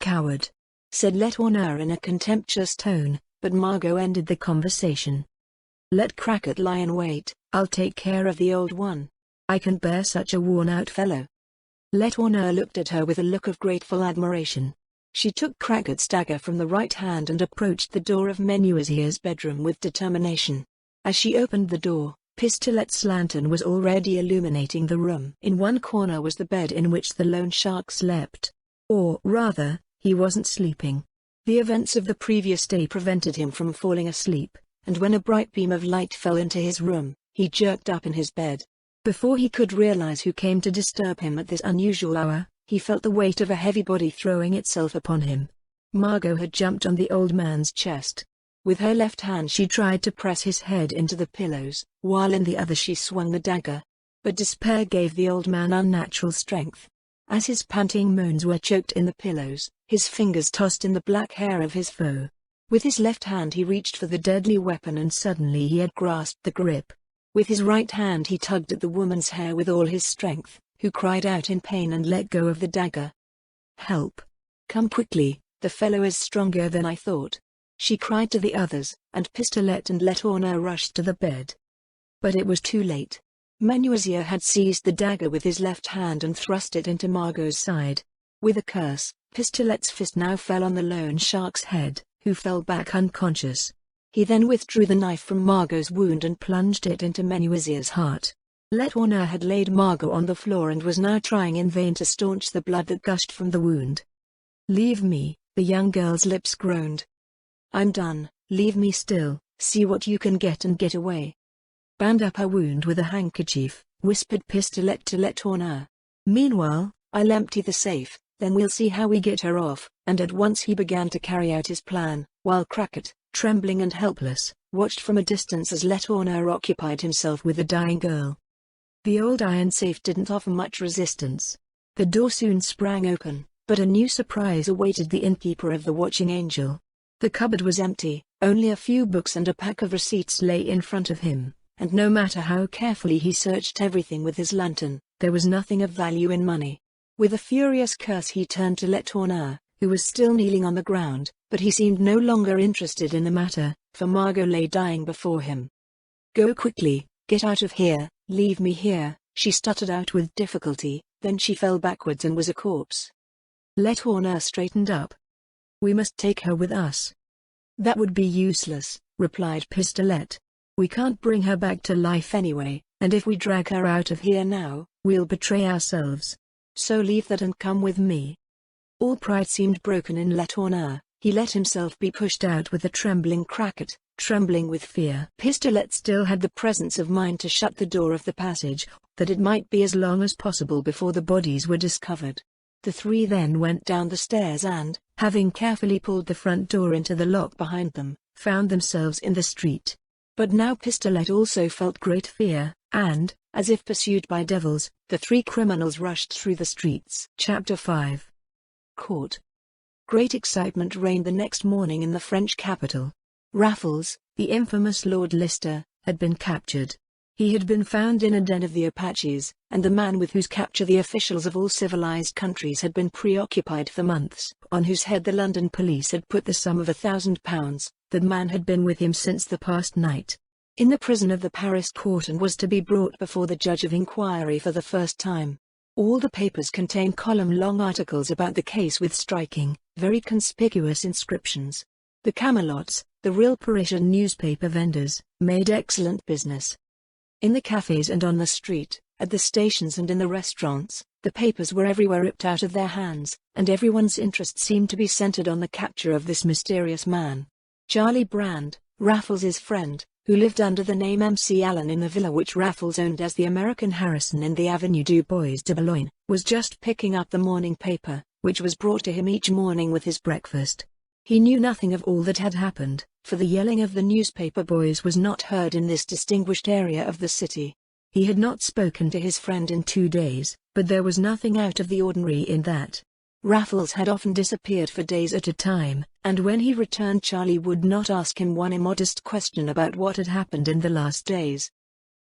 "Coward," said Letourneur in a contemptuous tone, but Margot ended the conversation. "Let Crackett lie in wait, I'll take care of the old one. I can bear such a worn-out fellow." Letourneur looked at her with a look of grateful admiration. She took Crackett's dagger from the right hand and approached the door of Menuisier's bedroom with determination. As she opened the door, Pistolet's lantern was already illuminating the room. In one corner was the bed in which the loan shark slept. Or rather, he wasn't sleeping. The events of the previous day prevented him from falling asleep, and when a bright beam of light fell into his room, he jerked up in his bed. Before he could realize who came to disturb him at this unusual hour, he felt the weight of a heavy body throwing itself upon him. Margot had jumped on the old man's chest. With her left hand she tried to press his head into the pillows, while in the other she swung the dagger. But despair gave the old man unnatural strength. As his panting moans were choked in the pillows, his fingers tossed in the black hair of his foe. With his left hand he reached for the deadly weapon and suddenly he had grasped the grip. With his right hand he tugged at the woman's hair with all his strength, who cried out in pain and let go of the dagger. "Help! Come quickly, the fellow is stronger than I thought," she cried to the others, and Pistolet and Letourneur rushed to the bed. But it was too late. Menuisier had seized the dagger with his left hand and thrust it into Margot's side. With a curse, Pistolet's fist now fell on the loan shark's head, who fell back unconscious. He then withdrew the knife from Margot's wound and plunged it into Menuisier's heart. Letourneur had laid Margot on the floor and was now trying in vain to staunch the blood that gushed from the wound. "Leave me," the young girl's lips groaned. "I'm done, leave me still, see what you can get and get away." "Band up her wound with a handkerchief," whispered Pistolet to Letourneur. "Meanwhile, I'll empty the safe, then we'll see how we get her off," and at once he began to carry out his plan, while Crackett, trembling and helpless, watched from a distance as Letourneur occupied himself with the dying girl. The old iron safe didn't offer much resistance. The door soon sprang open, but a new surprise awaited the innkeeper of the Watching Angel. The cupboard was empty, only a few books and a pack of receipts lay in front of him, and no matter how carefully he searched everything with his lantern, there was nothing of value in money. With a furious curse he turned to Letourneur, who was still kneeling on the ground, but he seemed no longer interested in the matter, for Margot lay dying before him. "Go quickly, get out of here, leave me here," she stuttered out with difficulty, then she fell backwards and was a corpse. Letourneur straightened up. "We must take her with us." "That would be useless," replied Pistolet. "We can't bring her back to life anyway, and if we drag her out of here now, we'll betray ourselves. So leave that and come with me." All pride seemed broken in Letourneur. He let himself be pushed out with a trembling Crackett, trembling with fear. Pistolet still had the presence of mind to shut the door of the passage, that it might be as long as possible before the bodies were discovered. The three then went down the stairs and, having carefully pulled the front door into the lock behind them, found themselves in the street. But now Pistolet also felt great fear, and, as if pursued by devils, the three criminals rushed through the streets. Chapter 5. Court. Great excitement reigned the next morning in the French capital. Raffles, the infamous Lord Lister, had been captured. He had been found in a den of the Apaches, and the man with whose capture the officials of all civilized countries had been preoccupied for months, on whose head the London police had put the sum of £1,000, the man had been with him since the past night. In the prison of the Paris court and was to be brought before the judge of inquiry for the first time. All the papers contain column-long articles about the case with striking, very conspicuous inscriptions. The Camelots, the real Parisian newspaper vendors, made excellent business. In the cafes and on the street, at the stations and in the restaurants, the papers were everywhere ripped out of their hands, and everyone's interest seemed to be centered on the capture of this mysterious man. Charlie Brand, Raffles's friend, who lived under the name MC Allen in the villa which Raffles owned as the American Harrison in the Avenue du Bois de Boulogne, was just picking up the morning paper, which was brought to him each morning with his breakfast. He knew nothing of all that had happened, for the yelling of the newspaper boys was not heard in this distinguished area of the city. He had not spoken to his friend in 2 days, but there was nothing out of the ordinary in that. Raffles had often disappeared for days at a time, and when he returned Charlie would not ask him one immodest question about what had happened in the last days.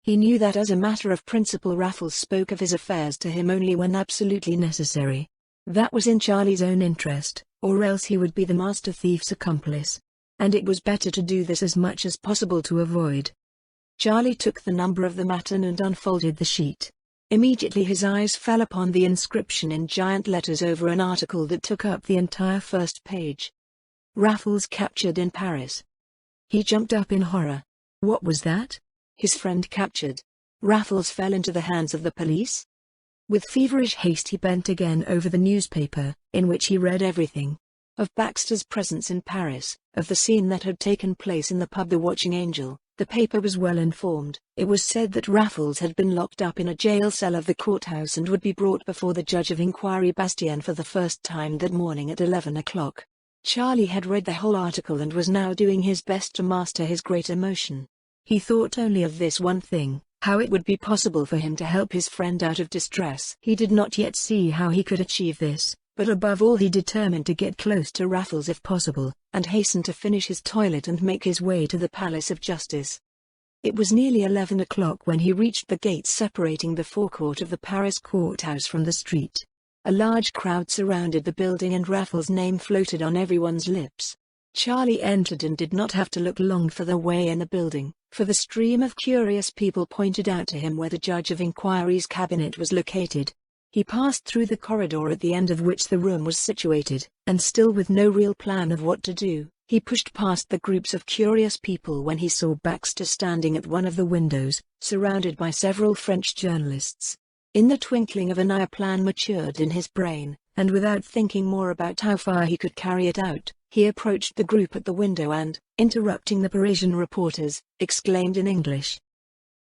He knew that as a matter of principle Raffles spoke of his affairs to him only when absolutely necessary. That was in Charlie's own interest, or else he would be the master thief's accomplice. And it was better to do this as much as possible to avoid. Charlie took the number of the Matin and unfolded the sheet. Immediately his eyes fell upon the inscription in giant letters over an article that took up the entire first page. Raffles captured in Paris. He jumped up in horror. What was that? His friend captured. Raffles fell into the hands of the police? With feverish haste he bent again over the newspaper, in which he read everything. Of Baxter's presence in Paris, of the scene that had taken place in the pub The Watching Angel. The paper was well informed. It was said that Raffles had been locked up in a jail cell of the courthouse and would be brought before the judge of inquiry Bastien for the first time that morning at 11 o'clock. Charlie had read the whole article and was now doing his best to master his great emotion. He thought only of this one thing, how it would be possible for him to help his friend out of distress. He did not yet see how he could achieve this, but above all he determined to get close to Raffles if possible, and hasten to finish his toilet and make his way to the Palace of Justice. It was nearly 11 o'clock when he reached the gates separating the forecourt of the Paris courthouse from the street. A large crowd surrounded the building and Raffles' name floated on everyone's lips. Charlie entered and did not have to look long for the way in the building, for the stream of curious people pointed out to him where the judge of inquiry's cabinet was located. He passed through the corridor at the end of which the room was situated, and still with no real plan of what to do, he pushed past the groups of curious people when he saw Baxter standing at one of the windows, surrounded by several French journalists. In the twinkling of an eye a plan matured in his brain, and without thinking more about how far he could carry it out, he approached the group at the window and, interrupting the Parisian reporters, exclaimed in English,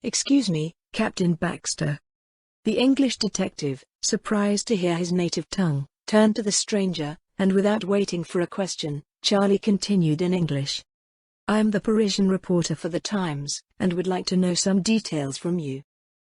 "Excuse me, Captain Baxter." The English detective, surprised to hear his native tongue, turned to the stranger, and without waiting for a question, Charlie continued in English. "I am the Parisian reporter for the Times, and would like to know some details from you."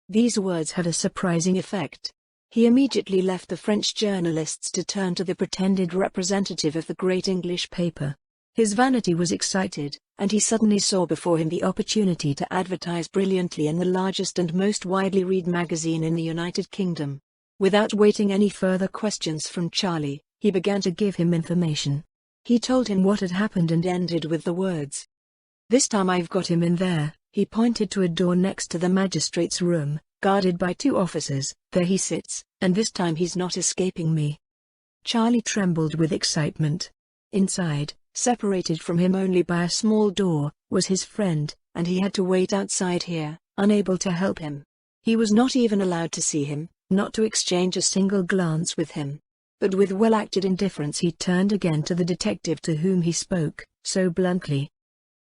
These words had a surprising effect. He immediately left the French journalists to turn to the pretended representative of the great English paper. His vanity was excited, and he suddenly saw before him the opportunity to advertise brilliantly in the largest and most widely read magazine in the United Kingdom. Without waiting any further questions from Charlie, he began to give him information. He told him what had happened and ended with the words, "This time I've got him in there." He pointed to a door next to the magistrate's room, guarded by 2 officers. "There he sits, and this time he's not escaping me." Charlie trembled with excitement. Inside, separated from him only by a small door, was his friend, and he had to wait outside here, unable to help him. He was not even allowed to see him, not to exchange a single glance with him. But with well-acted indifference he turned again to the detective to whom he spoke, so bluntly.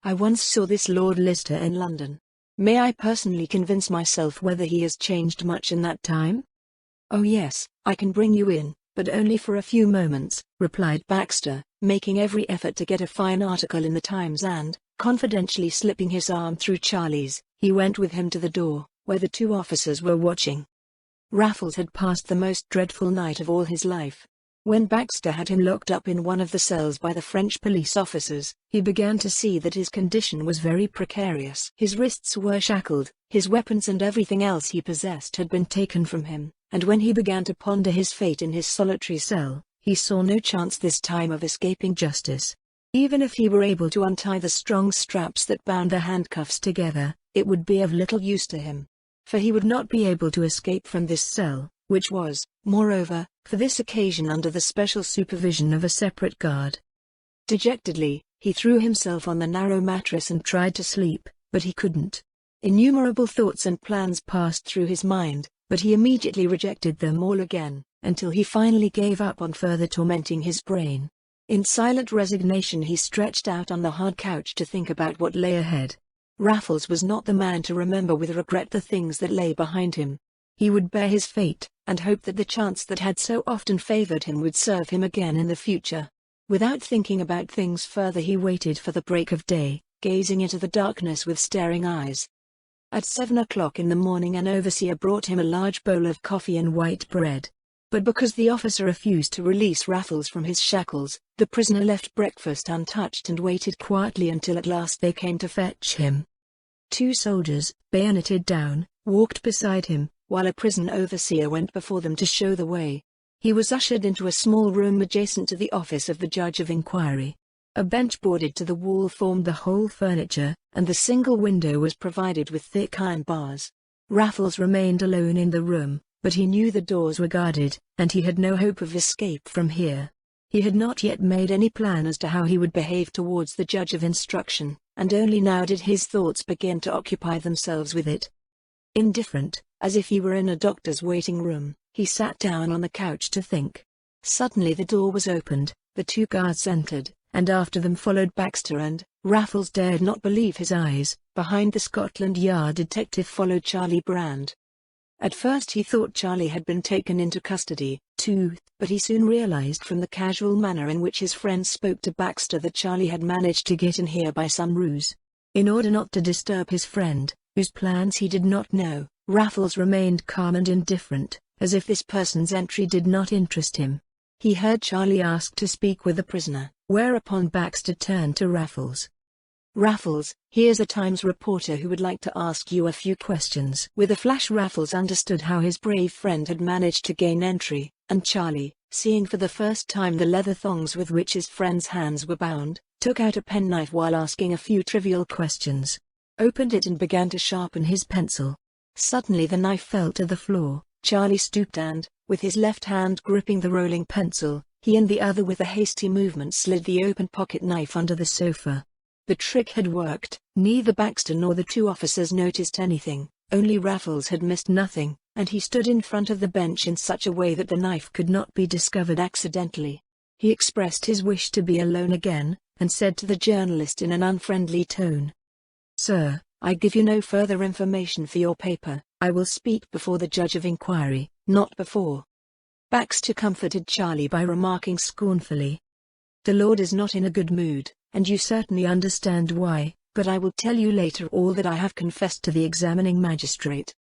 "I once saw this Lord Lister in London. May I personally convince myself whether he has changed much in that time?" "Oh yes, I can bring you in, but only for a few moments," replied Baxter, making every effort to get a fine article in the Times and, confidentially slipping his arm through Charlie's, he went with him to the door, where the 2 officers were watching. Raffles had passed the most dreadful night of all his life. When Baxter had him locked up in one of the cells by the French police officers, he began to see that his condition was very precarious. His wrists were shackled, his weapons and everything else he possessed had been taken from him, and when he began to ponder his fate in his solitary cell, he saw no chance this time of escaping justice. Even if he were able to untie the strong straps that bound the handcuffs together, it would be of little use to him. For he would not be able to escape from this cell, which was, moreover, for this occasion under the special supervision of a separate guard. Dejectedly, he threw himself on the narrow mattress and tried to sleep, but he couldn't. Innumerable thoughts and plans passed through his mind, but he immediately rejected them all again, until he finally gave up on further tormenting his brain. In silent resignation he stretched out on the hard couch to think about what lay ahead. Raffles was not the man to remember with regret the things that lay behind him. He would bear his fate, and hope that the chance that had so often favored him would serve him again in the future. Without thinking about things further he waited for the break of day, gazing into the darkness with staring eyes. At 7 o'clock in the morning an overseer brought him a large bowl of coffee and white bread. But because the officer refused to release Raffles from his shackles, the prisoner left breakfast untouched and waited quietly until at last they came to fetch him. 2 soldiers, bayoneted down, walked beside him, while a prison overseer went before them to show the way. He was ushered into a small room adjacent to the office of the judge of inquiry. A bench boarded to the wall formed the whole furniture, and the single window was provided with thick iron bars. Raffles remained alone in the room, but he knew the doors were guarded, and he had no hope of escape from here. He had not yet made any plan as to how he would behave towards the judge of instruction, and only now did his thoughts begin to occupy themselves with it. Indifferent, as if he were in a doctor's waiting room, he sat down on the couch to think. Suddenly the door was opened, the 2 guards entered, and after them followed Baxter and, Raffles dared not believe his eyes, behind the Scotland Yard detective followed Charlie Brand. At first he thought Charlie had been taken into custody, too, but he soon realized from the casual manner in which his friend spoke to Baxter that Charlie had managed to get in here by some ruse. In order not to disturb his friend, whose plans he did not know, Raffles remained calm and indifferent, as if this person's entry did not interest him. He heard Charlie ask to speak with the prisoner, whereupon Baxter turned to Raffles. "Raffles, here's a Times reporter who would like to ask you a few questions." With a flash Raffles understood how his brave friend had managed to gain entry, and Charlie, seeing for the first time the leather thongs with which his friend's hands were bound, took out a penknife while asking a few trivial questions, opened it and began to sharpen his pencil. Suddenly the knife fell to the floor. Charlie stooped and, with his left hand gripping the rolling pencil, he and the other with a hasty movement slid the open pocket knife under the sofa. The trick had worked. Neither Baxter nor the 2 officers noticed anything, only Raffles had missed nothing, and he stood in front of the bench in such a way that the knife could not be discovered accidentally. He expressed his wish to be alone again, and said to the journalist in an unfriendly tone, "Sir, I give you no further information for your paper. I will speak before the judge of inquiry, not before." Baxter comforted Charlie by remarking scornfully, "The Lord is not in a good mood, and you certainly understand why, but I will tell you later all that I have confessed to the examining magistrate."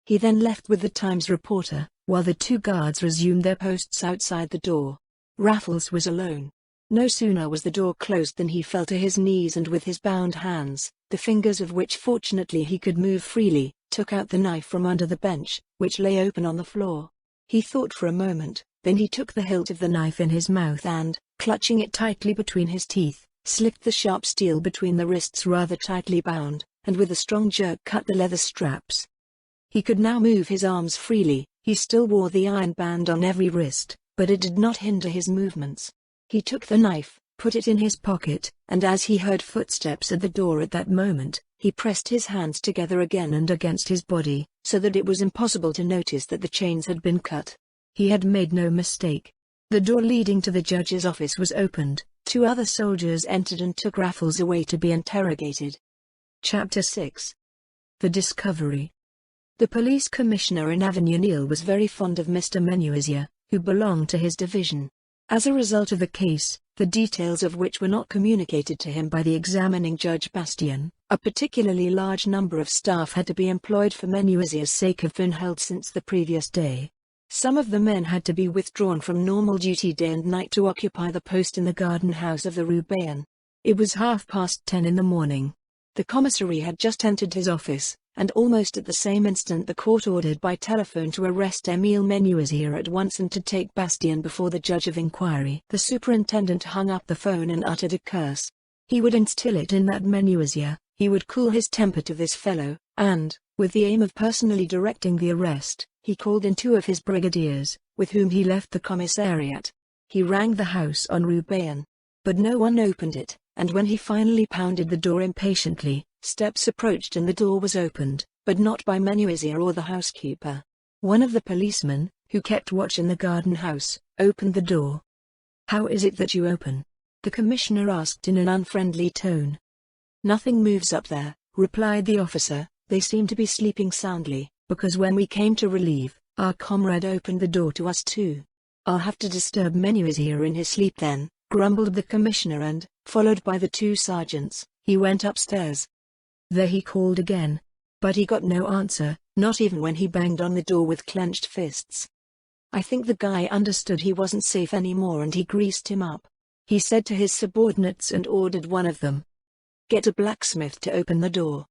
He then left with the Times reporter, while the 2 guards resumed their posts outside the door. Raffles was alone. No sooner was the door closed than he fell to his knees and with his bound hands, the fingers of which fortunately he could move freely, took out the knife from under the bench, which lay open on the floor. He thought for a moment, then he took the hilt of the knife in his mouth and, clutching it tightly between his teeth, slipped the sharp steel between the wrists rather tightly bound, and with a strong jerk cut the leather straps. He could now move his arms freely. He still wore the iron band on every wrist, but it did not hinder his movements. He took the knife, put it in his pocket, and as he heard footsteps at the door at that moment, he pressed his hands together again and against his body, so that it was impossible to notice that the chains had been cut. He had made no mistake. The door leading to the judge's office was opened. 2 other soldiers entered and took Raffles away to be interrogated. Chapter 6. The Discovery. The police commissioner in Avenue Neil was very fond of Mr. Menuisier, who belonged to his division. As a result of the case, the details of which were not communicated to him by the examining Judge Bastien, a particularly large number of staff had to be employed for Menuisier's sake have been held since the previous day. Some of the men had to be withdrawn from normal duty day and night to occupy the post in the garden house of the Rue Bayonne. It was 10:30 in the morning. The commissary had just entered his office, and almost at the same instant the court ordered by telephone to arrest Émile Menuisier at once and to take Bastien before the judge of inquiry. The superintendent hung up the phone and uttered a curse. He would instill it in that Menuisier, he would cool his temper to this fellow, and, With the aim of personally directing the arrest, he called in 2 of his brigadiers, with whom he left the commissariat. He rang the house on Rue Bayonne, but no one opened it, and when he finally pounded the door impatiently, steps approached and the door was opened, but not by Menuisier or the housekeeper. One of the policemen, who kept watch in the garden house, opened the door. "How is it that you open?" the commissioner asked in an unfriendly tone. "Nothing moves up there," replied the officer. "They seem to be sleeping soundly, because when we came to relieve, our comrade opened the door to us too." "I'll have to disturb Menuisier in his sleep then," grumbled the commissioner and, followed by the 2 sergeants, he went upstairs. There he called again, but he got no answer, not even when he banged on the door with clenched fists. I think the guy understood he wasn't safe anymore and he greased him up. He said to his subordinates and ordered one of them, "Get a blacksmith to open the door."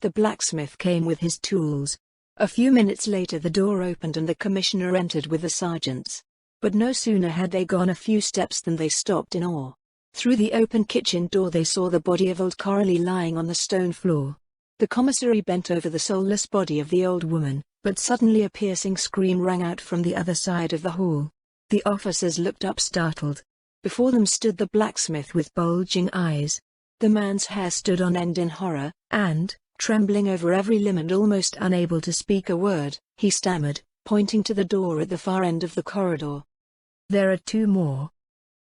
The blacksmith came with his tools. A few minutes later the door opened and the commissioner entered with the sergeants. But no sooner had they gone a few steps than they stopped in awe. Through the open kitchen door they saw the body of old Coralie lying on the stone floor. The commissary bent over the soulless body of the old woman, but suddenly a piercing scream rang out from the other side of the hall. The officers looked up startled. Before them stood the blacksmith with bulging eyes. The man's hair stood on end in horror, and, trembling over every limb and almost unable to speak a word, he stammered, pointing to the door at the far end of the corridor. "There are 2 more."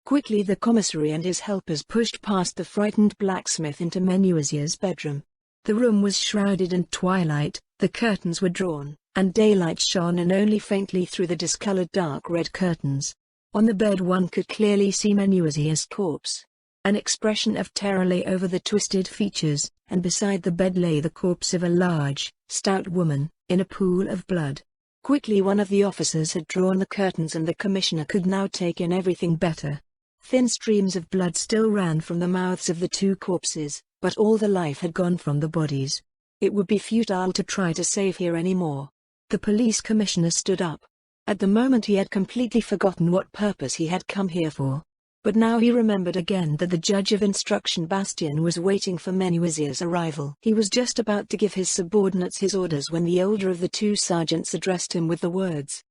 Quickly the commissary and his helpers pushed past the frightened blacksmith into Menuisier's bedroom. The room was shrouded in twilight, the curtains were drawn, and daylight shone in only faintly through the discolored dark red curtains. On the bed one could clearly see Menuisier's corpse. An expression of terror lay over the twisted features, and beside the bed lay the corpse of a large, stout woman, in a pool of blood. Quickly one of the officers had drawn the curtains and the commissioner could now take in everything better. Thin streams of blood still ran from the mouths of the 2 corpses, but all the life had gone from the bodies. It would be futile to try to save here anymore. The police commissioner stood up. At the moment he had completely forgotten what purpose he had come here for. But now he remembered again that the judge of instruction Bastien was waiting for Menuisier's arrival. He was just about to give his subordinates his orders when the older of the 2 sergeants addressed him with the words,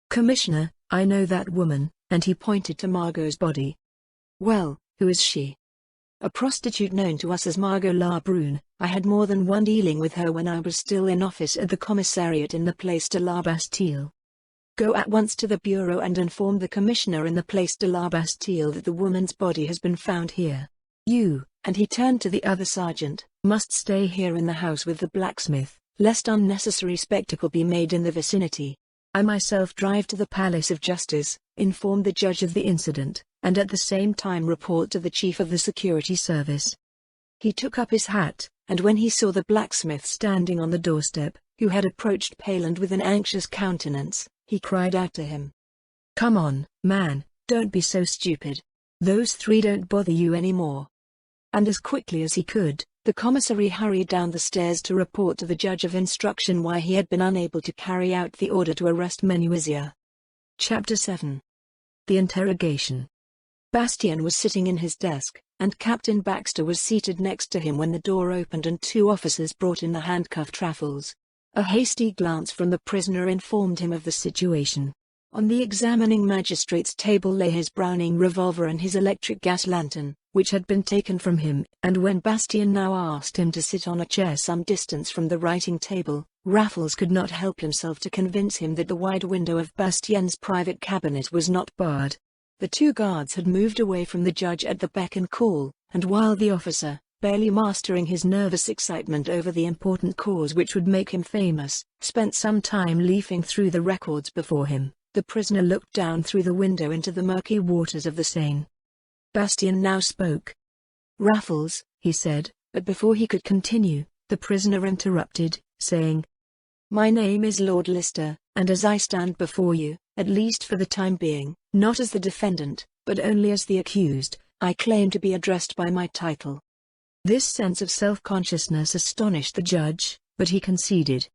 "Commissioner, I know that woman," and he pointed to Margot's body. "Well, who is she?" "A prostitute known to us as Margot La Brune. I had more than one dealing with her when I was still in office at the commissariat in the Place de la Bastille. Go at once to the bureau and inform the commissioner in the Place de la Bastille that the woman's body has been found here. You," and he turned to the other sergeant, "must stay here in the house with the blacksmith, lest unnecessary spectacle be made in the vicinity. I myself drive to the Palace of Justice, inform the judge of the incident, and at the same time report to the chief of the security service." He took up his hat, and when he saw the blacksmith standing on the doorstep, who had approached pale and with an anxious countenance, he cried out to him, "Come on, man, don't be so stupid. Those 3 don't bother you anymore." And as quickly as he could, the commissary hurried down the stairs to report to the judge of instruction why he had been unable to carry out the order to arrest Menuisier. Chapter 7. The Interrogation. Bastien was sitting in his desk, and Captain Baxter was seated next to him when the door opened and 2 officers brought in the handcuffed Raffles. A hasty glance from the prisoner informed him of the situation. On the examining magistrate's table lay his Browning revolver and his electric gas lantern, which had been taken from him, and when Bastien now asked him to sit on a chair some distance from the writing table, Raffles could not help himself to convince him that the wide window of Bastien's private cabinet was not barred. The 2 guards had moved away from the judge at the beck and call, and while the officer, barely mastering his nervous excitement over the important cause which would make him famous, spent some time leafing through the records before him, the prisoner looked down through the window into the murky waters of the Seine. Bastien now spoke. "Raffles," he said, but before he could continue, the prisoner interrupted, saying, "My name is Lord Lister, and as I stand before you, at least for the time being, not as the defendant, but only as the accused, I claim to be addressed by my title." This sense of self-consciousness astonished the judge, but he conceded.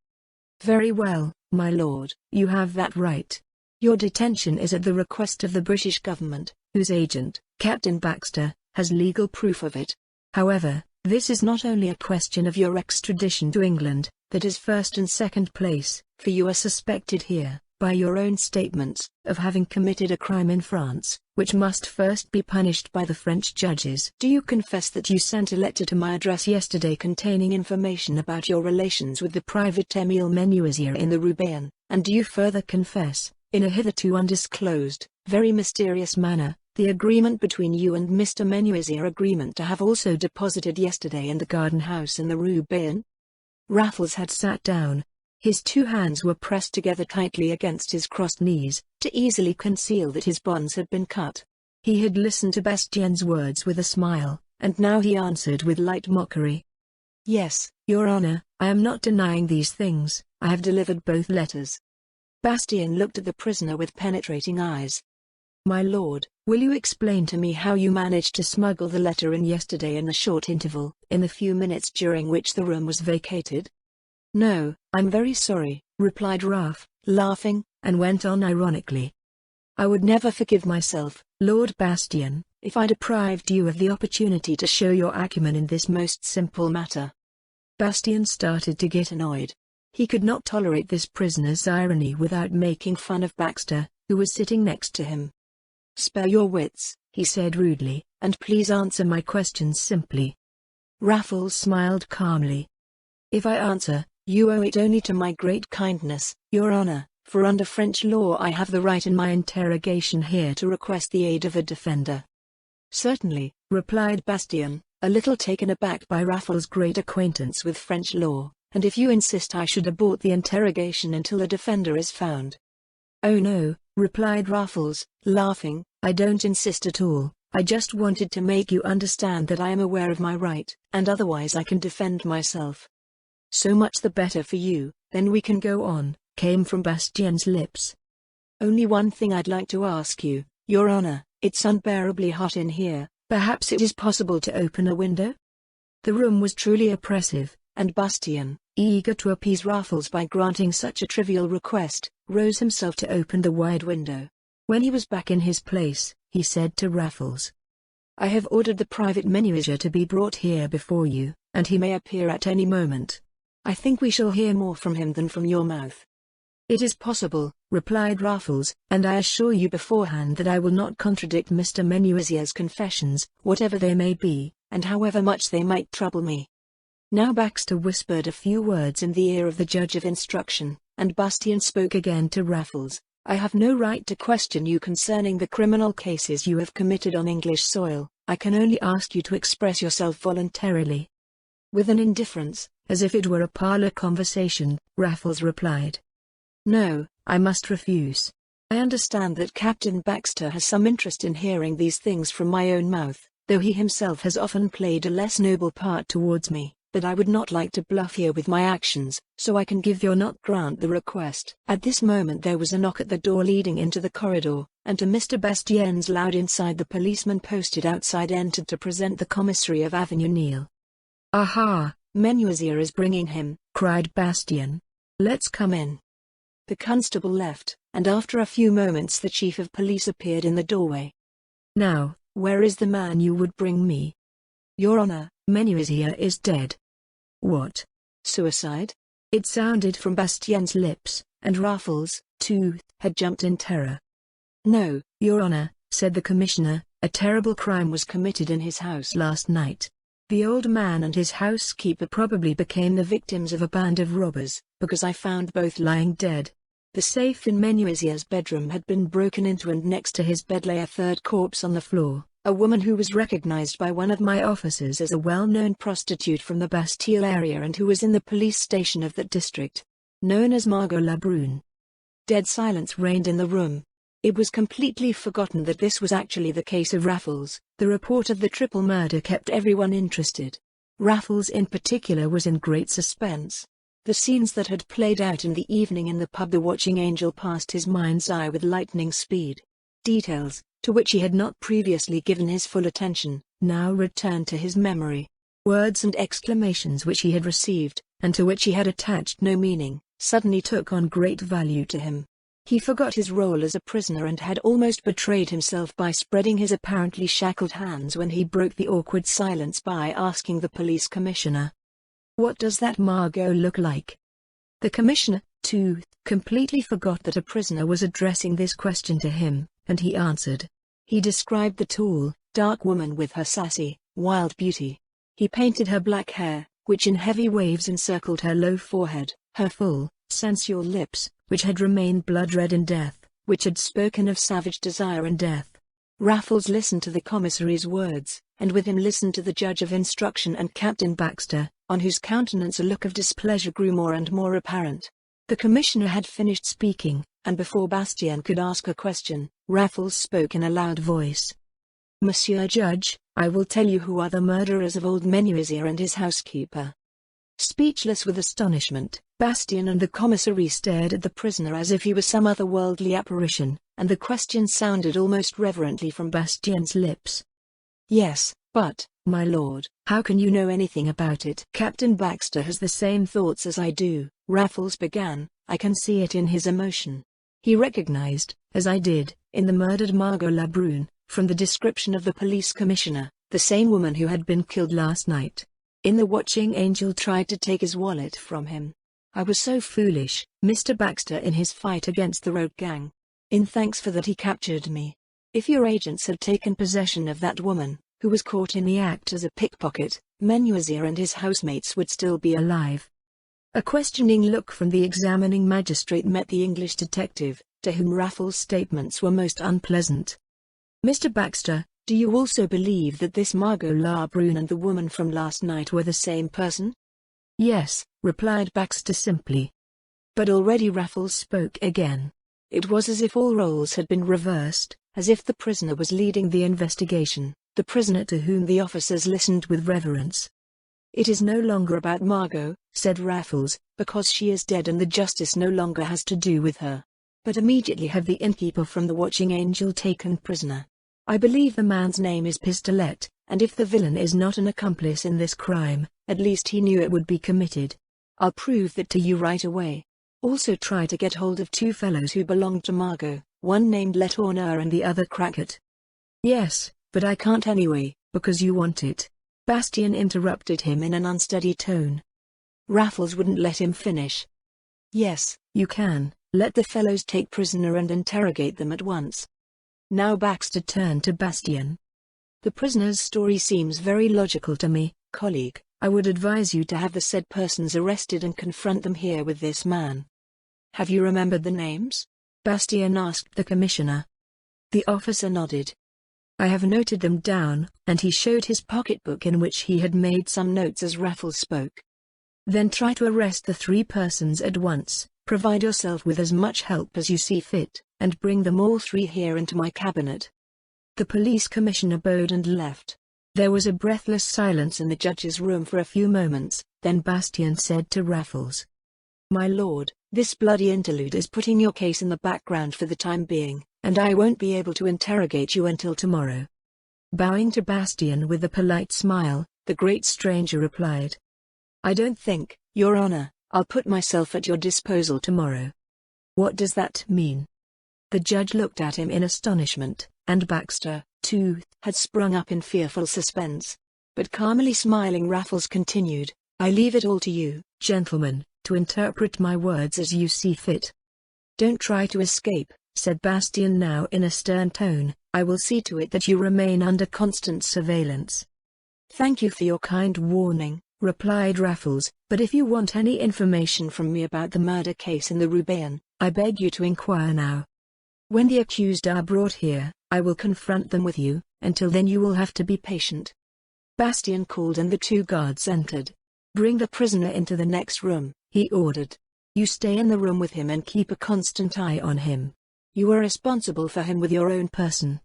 "Very well, my lord, you have that right. Your detention is at the request of the British government, whose agent, Captain Baxter, has legal proof of it. However, this is not only a question of your extradition to England, that is first and second place, for you are suspected here, by your own statements, of having committed a crime in France, which must first be punished by the French judges. Do you confess that you sent a letter to my address yesterday containing information about your relations with the private Émile Menuisier in the Rue Bayonne, and do you further confess, in a hitherto undisclosed, very mysterious manner, the agreement between you and Mr. Menuisier agreement to have also deposited yesterday in the garden house in the Rue Bayonne? Raffles had sat down. His two hands were pressed together tightly against his crossed knees, to easily conceal that his bonds had been cut. He had listened to Bastien's words with a smile, and now he answered with light mockery. "Yes, Your Honor, I am not denying these things. I have delivered both letters." Bastien looked at the prisoner with penetrating eyes. "My lord, will you explain to me how you managed to smuggle the letter in yesterday in the short interval, in the few minutes during which the room was vacated?" "No, I'm very sorry," replied Raff, laughing, and went on ironically. "I would never forgive myself, Lord Bastien, if I deprived you of the opportunity to show your acumen in this most simple matter." Bastien started to get annoyed. He could not tolerate this prisoner's irony without making fun of Baxter, who was sitting next to him. "Spare your wits," he said rudely, "and please answer my questions simply." Raffles smiled calmly. "If I answer, you owe it only to my great kindness, Your Honor, for under French law I have the right in my interrogation here to request the aid of a defender." "Certainly," replied Bastien, a little taken aback by Raffles' great acquaintance with French law, "and if you insist I should abort the interrogation until a defender is found." "Oh no," replied Raffles, laughing, "I don't insist at all. I just wanted to make you understand that I am aware of my right, and otherwise I can defend myself." "So much the better for you, then we can go on," came from Bastien's lips. "Only one thing I'd like to ask you, Your Honor. It's unbearably hot in here. Perhaps it is possible to open a window?" The room was truly oppressive, and Bastien, eager to appease Raffles by granting such a trivial request, rose himself to open the wide window. When he was back in his place, he said to Raffles, "I have ordered the private Menuisier to be brought here before you, and he may appear at any moment. I think we shall hear more from him than from your mouth." "It is possible," replied Raffles, "and I assure you beforehand that I will not contradict Mr. Menuisier's confessions, whatever they may be, and however much they might trouble me." Now Baxter whispered a few words in the ear of the judge of instruction, and Bastien spoke again to Raffles. "I have no right to question you concerning the criminal cases you have committed on English soil. I can only ask you to express yourself voluntarily." With an indifference, as if it were a parlor conversation, Raffles replied, "No, I must refuse. I understand that Captain Baxter has some interest in hearing these things from my own mouth, though he himself has often played a less noble part towards me, but I would not like to bluff here with my actions, so I can give or not grant the request." At this moment there was a knock at the door leading into the corridor, and to Mr. Bastien's loud inside the policeman posted outside entered to present the commissary of Avenue Niel. "Aha, Menuisier is bringing him," cried Bastien. "Let's come in." The constable left, and after a few moments the chief of police appeared in the doorway. "Now, where is the man you would bring me?" "Your Honor, Menuisier is dead." "What? Suicide?" It sounded from Bastien's lips, and Raffles, too, had jumped in terror. "No, Your Honor," said the commissioner, "a terrible crime was committed in his house last night. The old man and his housekeeper probably became the victims of a band of robbers, because I found both lying dead. The safe in Menuisier's bedroom had been broken into and next to his bed lay a third corpse on the floor, a woman who was recognized by one of my officers as a well-known prostitute from the Bastille area and who was in the police station of that district, known as Margot Labrune." Dead silence reigned in the room. It was completely forgotten that this was actually the case of Raffles. The report of the triple murder kept everyone interested. Raffles in particular was in great suspense. The scenes that had played out in the evening in the pub, the watching angel passed his mind's eye with lightning speed. Details, to which he had not previously given his full attention, now returned to his memory. Words and exclamations which he had received, and to which he had attached no meaning, suddenly took on great value to him. He forgot his role as a prisoner and had almost betrayed himself by spreading his apparently shackled hands when he broke the awkward silence by asking the police commissioner, What does that Margot look like? The commissioner, too, completely forgot that a prisoner was addressing this question to him, and he answered. He described the tall, dark woman with her sassy, wild beauty. He painted her black hair, which in heavy waves encircled her low forehead, her full, sensual lips, which had remained blood-red in death, which had spoken of savage desire and death. Raffles listened to the commissary's words, and with him listened to the judge of instruction and Captain Baxter, on whose countenance a look of displeasure grew more and more apparent. The commissioner had finished speaking, and before Bastien could ask a question, Raffles spoke in a loud voice. Monsieur Judge, I will tell you who are the murderers of old Menuisier and his housekeeper. Speechless with astonishment, Bastien and the commissary stared at the prisoner as if he were some otherworldly apparition, and the question sounded almost reverently from Bastien's lips. Yes, but, my lord, how can you know anything about it? Captain Baxter has the same thoughts as I do, Raffles began. I can see it in his emotion. He recognized, as I did, in the murdered Margot Lebrun, from the description of the police commissioner, the same woman who had been killed last night. The watching angel tried to take his wallet from him. I was so foolish, Mr. Baxter, in his fight against the rogue gang. In thanks for that he captured me. If your agents had taken possession of that woman, who was caught in the act as a pickpocket, Menuisier and his housemates would still be alive. A questioning look from the examining magistrate met the English detective, to whom Raffles' statements were most unpleasant. Mr. Baxter, do you also believe that this Margot Lebrun and the woman from last night were the same person? Yes, replied Baxter simply. But already Raffles spoke again. It was as if all roles had been reversed, as if the prisoner was leading the investigation, the prisoner to whom the officers listened with reverence. It is no longer about Margot, said Raffles, because she is dead and the justice no longer has to do with her. But immediately have the innkeeper from the Watching Angel taken prisoner. I believe the man's name is Pistolet, and if the villain is not an accomplice in this crime, at least he knew it would be committed. I'll prove that to you right away. Also try to get hold of two fellows who belonged to Margot, one named Letourneur and the other Crackett. Yes, but I can't anyway, because you want it. Bastien interrupted him in an unsteady tone. Raffles wouldn't let him finish. Yes, you can. Let the fellows take prisoner and interrogate them at once. Now Baxter turned to Bastien. The prisoner's story seems very logical to me, colleague. I would advise you to have the said persons arrested and confront them here with this man. Have you remembered the names? Bastien asked the commissioner. The officer nodded. I have noted them down, and he showed his pocketbook in which he had made some notes as Raffles spoke. Then try to arrest the three persons at once, provide yourself with as much help as you see fit, and bring them all three here into my cabinet. The police commissioner bowed and left. There was a breathless silence in the judge's room for a few moments, then Bastien said to Raffles. My lord, this bloody interlude is putting your case in the background for the time being, and I won't be able to interrogate you until tomorrow. Bowing to Bastien with a polite smile, the great stranger replied. I don't think, Your Honor, I'll put myself at your disposal tomorrow. What does that mean? The judge looked at him in astonishment, and Baxter, too, had sprung up in fearful suspense. But calmly smiling, Raffles continued, I leave it all to you, gentlemen, to interpret my words as you see fit. Don't try to escape, said Bastien now in a stern tone. I will see to it that you remain under constant surveillance. Thank you for your kind warning, replied Raffles, but if you want any information from me about the murder case in the Roubaix, I beg you to inquire now. When the accused are brought here, I will confront them with you. Until then you will have to be patient. Bastien called and the two guards entered. Bring the prisoner into the next room, he ordered. You stay in the room with him and keep a constant eye on him. You are responsible for him with your own person.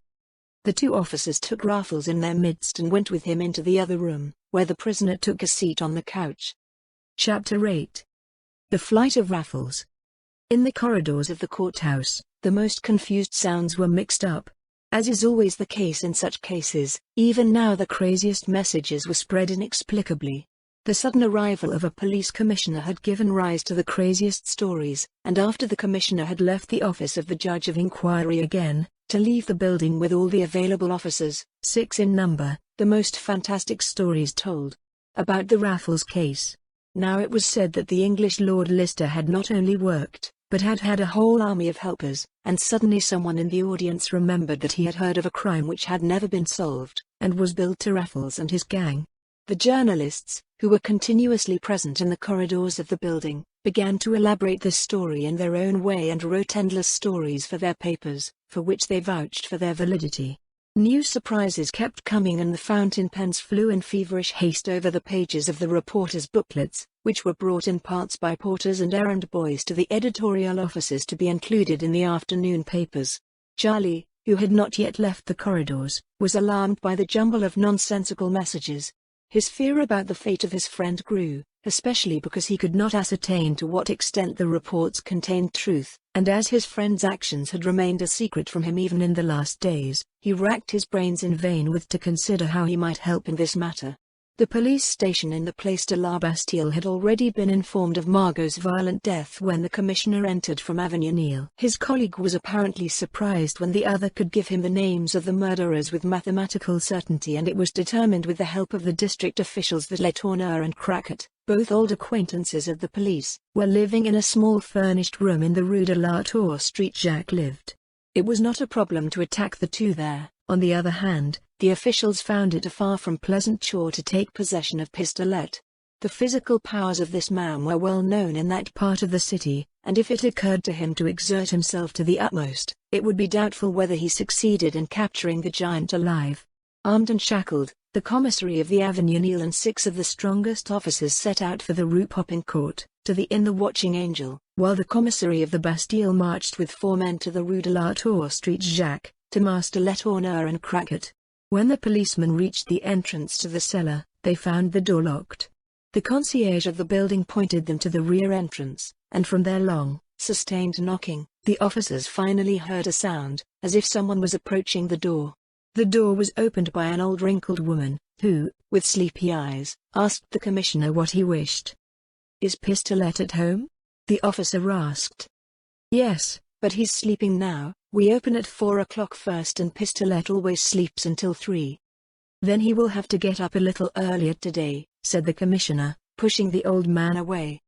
The two officers took Raffles in their midst and went with him into the other room, where the prisoner took a seat on the couch. Chapter 8. The Flight of Raffles. In the corridors of the courthouse, the most confused sounds were mixed up. As is always the case in such cases, even now the craziest messages were spread inexplicably. The sudden arrival of a police commissioner had given rise to the craziest stories, and after the commissioner had left the office of the judge of inquiry again, to leave the building with all the available officers, 6 in number, the most fantastic stories told about the Raffles case. Now it was said that the English Lord Lister had not only worked, but had had a whole army of helpers, and suddenly someone in the audience remembered that he had heard of a crime which had never been solved, and was billed to Raffles and his gang. The journalists, who were continuously present in the corridors of the building, began to elaborate this story in their own way and wrote endless stories for their papers, for which they vouched for their validity. New surprises kept coming and the fountain pens flew in feverish haste over the pages of the reporters' booklets, which were brought in parts by porters and errand boys to the editorial offices to be included in the afternoon papers. Charlie, who had not yet left the corridors, was alarmed by the jumble of nonsensical messages. His fear about the fate of his friend grew, especially because he could not ascertain to what extent the reports contained truth, and as his friend's actions had remained a secret from him even in the last days, he racked his brains in vain to consider how he might help in this matter. The police station in the Place de la Bastille had already been informed of Margot's violent death when the commissioner entered from Avenue Niel. His colleague was apparently surprised when the other could give him the names of the murderers with mathematical certainty, and it was determined with the help of the district officials that Letourneur and Crackett, both old acquaintances of the police, were living in a small furnished room in the Rue de la Tour Street Jacques lived. It was not a problem to attack the two there. On the other hand, the officials found it a far from pleasant chore to take possession of Pistolet. The physical powers of this man were well known in that part of the city, and if it occurred to him to exert himself to the utmost, it would be doubtful whether he succeeded in capturing the giant alive. Armed and shackled, the commissary of the Avenue Niel and 6 of the strongest officers set out for the Rue Popincourt, to the inn the Watching Angel, while the commissary of the Bastille marched with 4 men to the Rue de la Tour Street Jacques, to Master Letourneur and Crackett. When the policemen reached the entrance to the cellar, they found the door locked. The concierge of the building pointed them to the rear entrance, and from their long, sustained knocking, the officers finally heard a sound, as if someone was approaching the door. The door was opened by an old wrinkled woman, who, with sleepy eyes, asked the commissioner what he wished. "Is Pistolet at home?" the officer asked. "Yes, but he's sleeping now. We open at 4 o'clock first and Pistolet always sleeps until 3. "Then he will have to get up a little earlier today," said the commissioner, pushing the old man away.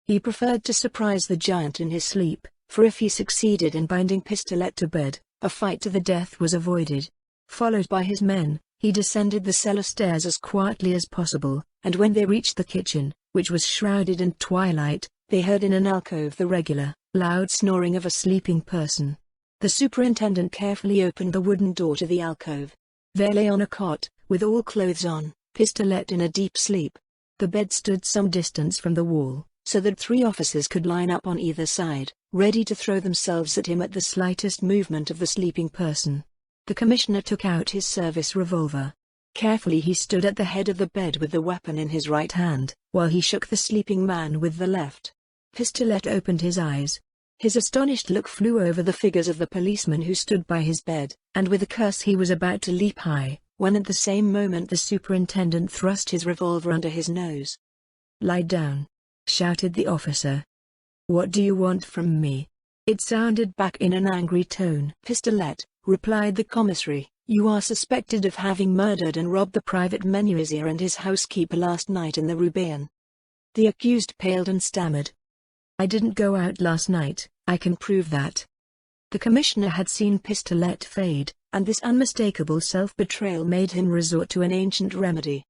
He preferred to surprise the giant in his sleep, for if he succeeded in binding Pistolet to bed, a fight to the death was avoided. Followed by his men, he descended the cellar stairs as quietly as possible, and when they reached the kitchen, which was shrouded in twilight, they heard in an alcove the regular, loud snoring of a sleeping person. The superintendent carefully opened the wooden door to the alcove. There lay on a cot, with all clothes on, Pistolet in a deep sleep. The bed stood some distance from the wall, so that 3 officers could line up on either side, ready to throw themselves at him at the slightest movement of the sleeping person. The commissioner took out his service revolver. Carefully he stood at the head of the bed with the weapon in his right hand, while he shook the sleeping man with the left. Pistolet opened his eyes. His astonished look flew over the figures of the policemen who stood by his bed, and with a curse he was about to leap high, when at the same moment the superintendent thrust his revolver under his nose. "Lie down," shouted the officer. "What do you want from me?" It sounded back in an angry tone. "Pistolet," replied the commissary, "you are suspected of having murdered and robbed the private menuisier and his housekeeper last night in the Rue Bayonne." The accused paled and stammered. "I didn't go out last night, I can prove that." The commissioner had seen Pistolet fade, and this unmistakable self-betrayal made him resort to an ancient remedy.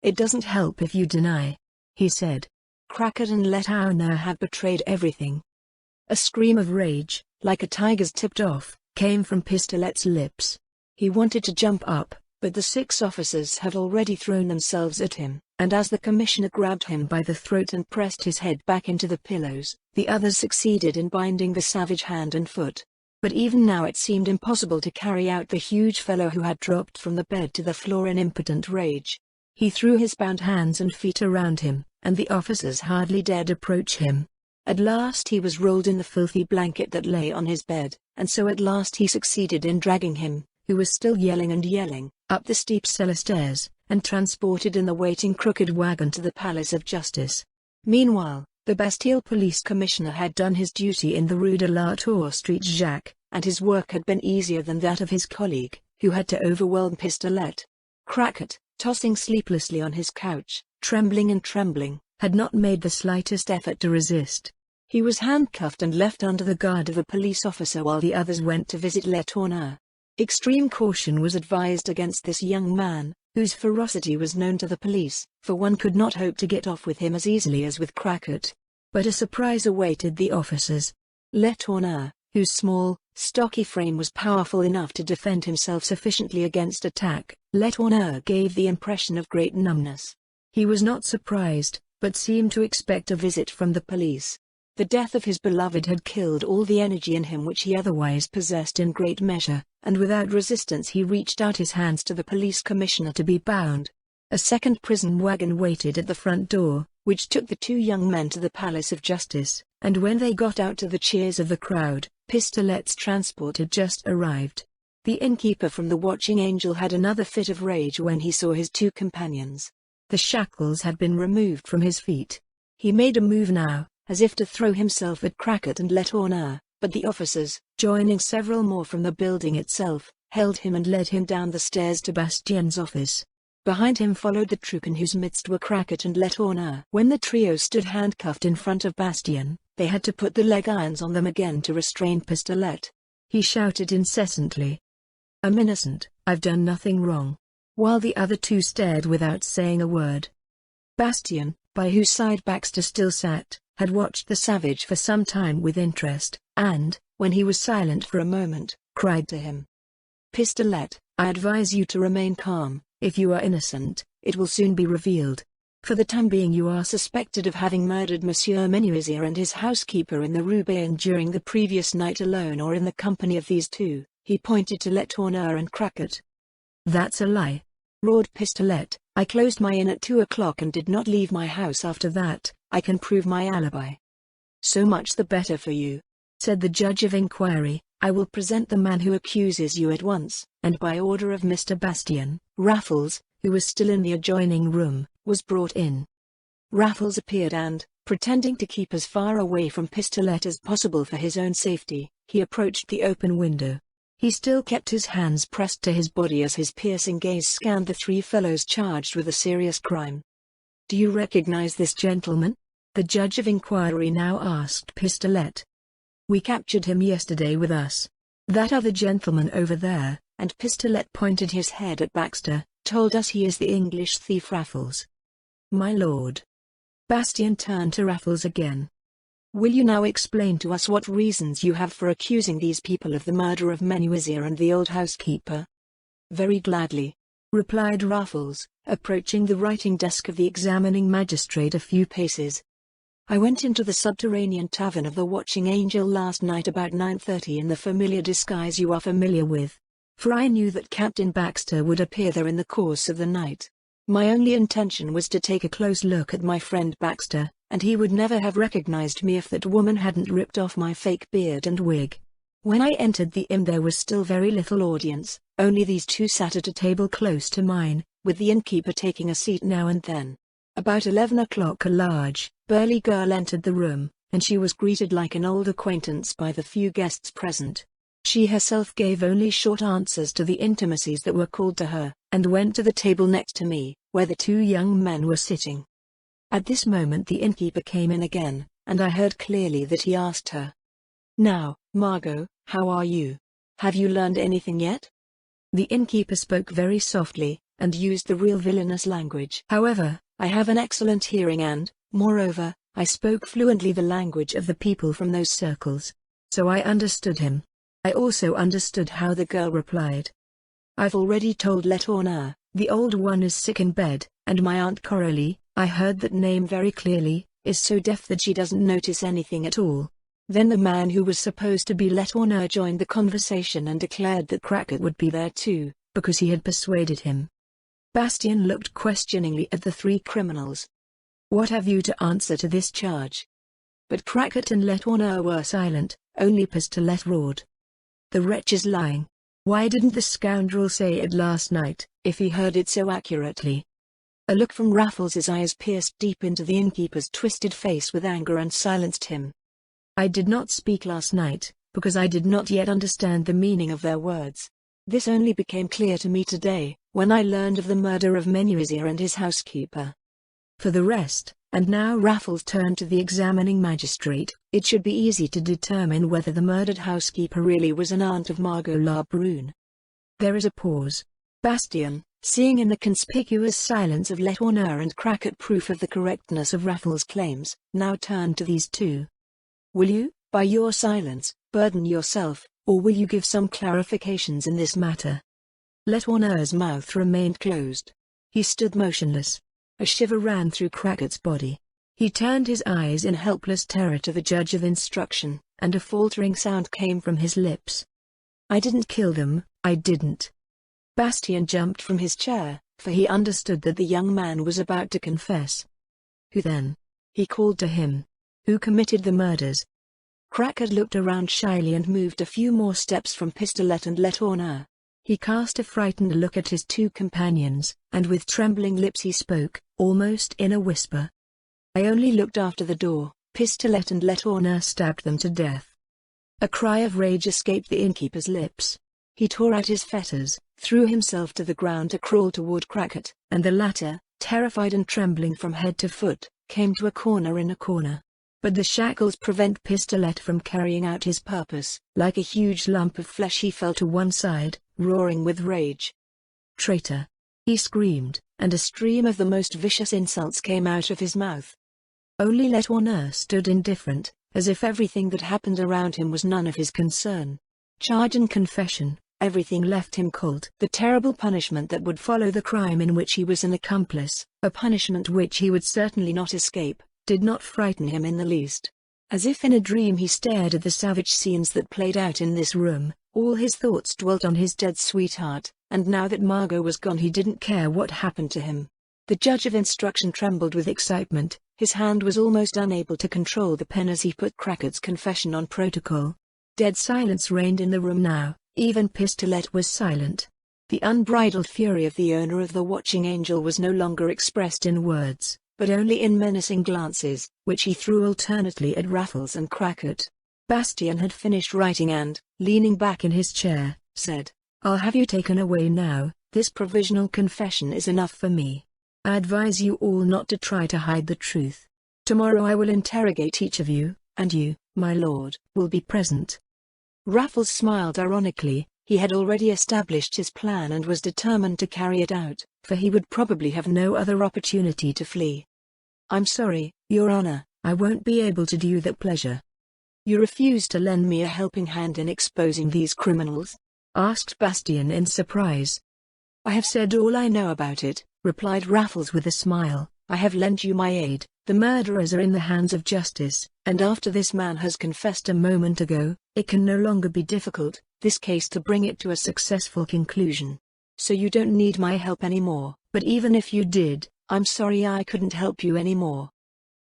"It doesn't help if you deny," he said. "Crackett and Letourneur have betrayed everything." A scream of rage, like a tiger's tipped off, came from Pistolet's lips. He wanted to jump up, but the 6 officers had already thrown themselves at him, and as the commissioner grabbed him by the throat and pressed his head back into the pillows, the others succeeded in binding the savage hand and foot. But even now it seemed impossible to carry out the huge fellow who had dropped from the bed to the floor in impotent rage. He threw his bound hands and feet around him, and the officers hardly dared approach him. At last he was rolled in the filthy blanket that lay on his bed, and so at last he succeeded in dragging him, who was still yelling and yelling, up the steep cellar stairs, and transported in the waiting crooked wagon to the Palace of Justice. Meanwhile, the Bastille police commissioner had done his duty in the Rue de la Tour Street Jacques, and his work had been easier than that of his colleague, who had to overwhelm Pistolet. Crackett, tossing sleeplessly on his couch, trembling, had not made the slightest effort to resist. He was handcuffed and left under the guard of a police officer while the others went to visit Le Tourneur. Extreme caution was advised against this young man, whose ferocity was known to the police, for one could not hope to get off with him as easily as with Crackit. But a surprise awaited the officers. Le Tourneur, whose small, stocky frame was powerful enough to defend himself sufficiently against attack, Le Tourneur gave the impression of great numbness. He was not surprised, but seemed to expect a visit from the police. The death of his beloved had killed all the energy in him which he otherwise possessed in great measure, and without resistance he reached out his hands to the police commissioner to be bound. A second prison wagon waited at the front door, which took the two young men to the Palace of Justice, and when they got out to the cheers of the crowd, Pistolet's transport had just arrived. The innkeeper from the Watching Angel had another fit of rage when he saw his two companions. The shackles had been removed from his feet. He made a move now, as if to throw himself at Crackit and Le Tourneur, but the officers, joining several more from the building itself, held him and led him down the stairs to Bastien's office. Behind him followed the troop in whose midst were Crackit and Le Tourneur. When the trio stood handcuffed in front of Bastien, they had to put the leg irons on them again to restrain Pistolet. He shouted incessantly, "I'm innocent, I've done nothing wrong," while the other two stared without saying a word. Bastien, by whose side Baxter still sat, had watched the savage for some time with interest, and, when he was silent for a moment, cried to him, "Pistolet, I advise you to remain calm. If you are innocent, it will soon be revealed. For the time being you are suspected of having murdered Monsieur Menuisier and his housekeeper in the Rue Bayonne during the previous night alone or in the company of these two." He pointed to Le Tourneur and Crackit. "That's a lie," roared Pistolet. "I closed my inn at 2 o'clock and did not leave my house after that. I can prove my alibi." "So much the better for you," said the judge of inquiry. "I will present the man who accuses you at once," and by order of Mr. Bastien, Raffles, who was still in the adjoining room, was brought in. Raffles appeared and, pretending to keep as far away from Pistolet as possible for his own safety, he approached the open window. He still kept his hands pressed to his body as his piercing gaze scanned the three fellows charged with a serious crime. "Do you recognize this gentleman?" the judge of inquiry now asked Pistolet. "We captured him yesterday with us. That other gentleman over there," and Pistolet pointed his head at Baxter, "told us he is the English thief Raffles." "My lord." Bastien turned to Raffles again. "Will you now explain to us what reasons you have for accusing these people of the murder of Menuisier and the old housekeeper?" "Very gladly," replied Raffles, approaching the writing desk of the examining magistrate a few paces. "I went into the subterranean tavern of the Watching Angel last night about 9:30 in the familiar disguise you are familiar with, for I knew that Captain Baxter would appear there in the course of the night. My only intention was to take a close look at my friend Baxter, and he would never have recognized me if that woman hadn't ripped off my fake beard and wig. When I entered the inn there was still very little audience, only these two sat at a table close to mine, with the innkeeper taking a seat now and then. About 11 o'clock a large, burly girl entered the room, and she was greeted like an old acquaintance by the few guests present. She herself gave only short answers to the intimacies that were called to her, and went to the table next to me, where the two young men were sitting. At this moment the innkeeper came in again, and I heard clearly that he asked her, "Now, Margot, how are you? Have you learned anything yet?" The innkeeper spoke very softly, and used the real villainous language. "However, I have an excellent hearing and, moreover, I spoke fluently the language of the people from those circles. So I understood him. I also understood how the girl replied. I've already told Le Tourneur, the old one is sick in bed, and my Aunt Coralie, I heard that name very clearly, is so deaf that she doesn't notice anything at all." Then the man who was supposed to be Le Tourneur joined the conversation and declared that Crackit would be there too, because he had persuaded him. Bastien looked questioningly at the three criminals. "What have you to answer to this charge?" But Crackit and Le Tourneur were silent. Only Pistolet roared, "The wretch is lying. Why didn't the scoundrel say it last night, if he heard it so accurately?" A look from Raffles's eyes pierced deep into the innkeeper's twisted face with anger and silenced him. "I did not speak last night, because I did not yet understand the meaning of their words. This only became clear to me today, when I learned of the murder of Menuisier and his housekeeper. For the rest, And now Raffles turned to the examining magistrate. It should be easy to determine whether the murdered housekeeper really was an aunt of Margot La Brune. There is a pause. Bastien, seeing in the conspicuous silence of Letourneur and Crackit proof of the correctness of Raffles' claims, now turned to these two. Will you, by your silence, burden yourself, or will you give some clarifications in this matter? Letourneur's mouth remained closed. He stood motionless. A shiver ran through Crackit's body. He turned his eyes in helpless terror to the judge of instruction, and a faltering sound came from his lips. I didn't kill them, I didn't. Bastien jumped from his chair, for he understood that the young man was about to confess. Who then? He called to him. Who committed the murders? Crackit looked around shyly and moved a few more steps from Pistolet and Letourneur. He cast a frightened look at his two companions, and with trembling lips he spoke, almost in a whisper. I only looked after the door. Pistolet and Letourneur stabbed them to death. A cry of rage escaped the innkeeper's lips. He tore at his fetters, threw himself to the ground to crawl toward Crackit, and the latter, terrified and trembling from head to foot, came to a corner in a corner. But the shackles prevent Pistolet from carrying out his purpose. Like a huge lump of flesh he fell to one side, roaring with rage. Traitor! He screamed, and a stream of the most vicious insults came out of his mouth. Only Letourneur stood indifferent, as if everything that happened around him was none of his concern. Charge and confession, everything left him cold. The terrible punishment that would follow the crime in which he was an accomplice, a punishment which he would certainly not escape, did not frighten him in the least. As if in a dream he stared at the savage scenes that played out in this room. All his thoughts dwelt on his dead sweetheart, and now that Margot was gone he didn't care what happened to him. The judge of instruction trembled with excitement. His hand was almost unable to control the pen as he put Crackit's confession on protocol. Dead silence reigned in the room now. Even Pistolet was silent. The unbridled fury of the owner of the watching angel was no longer expressed in words, but only in menacing glances, which he threw alternately at Raffles and Crackit. Bastien had finished writing and, leaning back in his chair, said, I'll have you taken away now. This provisional confession is enough for me. I advise you all not to try to hide the truth. Tomorrow I will interrogate each of you, and you, my lord, will be present. Raffles smiled ironically. He had already established his plan and was determined to carry it out, for he would probably have no other opportunity to flee. I'm sorry, Your Honor, I won't be able to do you that pleasure. You refuse to lend me a helping hand in exposing these criminals? Asked Bastien in surprise. I have said all I know about it, replied Raffles with a smile. I have lent you my aid. The murderers are in the hands of justice, and after this man has confessed a moment ago, it can no longer be difficult, this case, to bring it to a successful conclusion. So you don't need my help anymore, but even if you did, I'm sorry I couldn't help you anymore.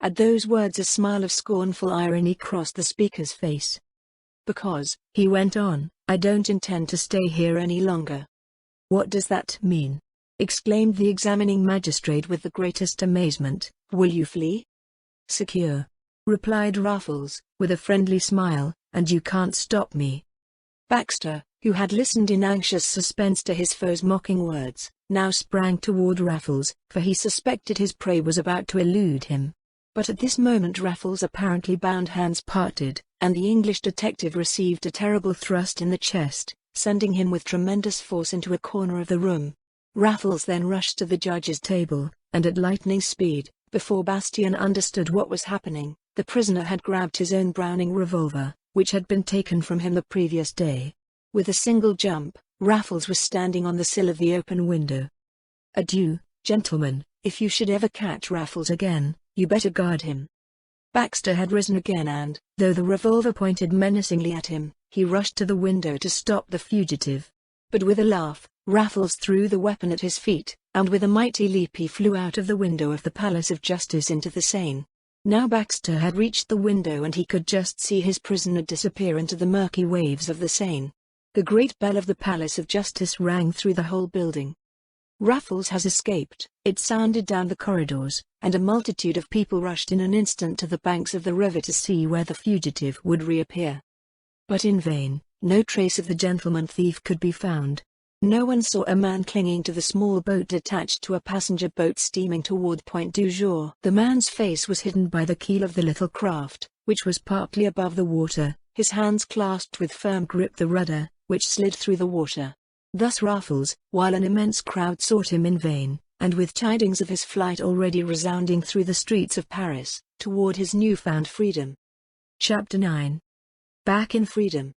At those words a smile of scornful irony crossed the speaker's face. Because, he went on, I don't intend to stay here any longer. What does that mean? Exclaimed the examining magistrate with the greatest amazement. Will you flee? Secure, replied Raffles, with a friendly smile, and you can't stop me. Baxter, who had listened in anxious suspense to his foe's mocking words, now sprang toward Raffles, for he suspected his prey was about to elude him. But at this moment Raffles' apparently bound hands parted, and the English detective received a terrible thrust in the chest, sending him with tremendous force into a corner of the room. Raffles then rushed to the judge's table, and at lightning speed, before Bastien understood what was happening, the prisoner had grabbed his own Browning revolver, which had been taken from him the previous day. With a single jump, Raffles was standing on the sill of the open window. Adieu, gentlemen, if you should ever catch Raffles again, you better guard him. Baxter had risen again and, though the revolver pointed menacingly at him, he rushed to the window to stop the fugitive. But with a laugh, Raffles threw the weapon at his feet, and with a mighty leap he flew out of the window of the Palace of Justice into the Seine. Now Baxter had reached the window and he could just see his prisoner disappear into the murky waves of the Seine. The great bell of the Palace of Justice rang through the whole building. Raffles has escaped, it sounded down the corridors, and a multitude of people rushed in an instant to the banks of the river to see where the fugitive would reappear. But in vain, no trace of the gentleman thief could be found. No one saw a man clinging to the small boat attached to a passenger boat steaming toward Point du Jour. The man's face was hidden by the keel of the little craft, which was partly above the water. His hands clasped with firm grip the rudder, which slid through the water. Thus Raffles, while an immense crowd sought him in vain, and with tidings of his flight already resounding through the streets of Paris, toward his newfound freedom. Chapter 9. Back in Freedom.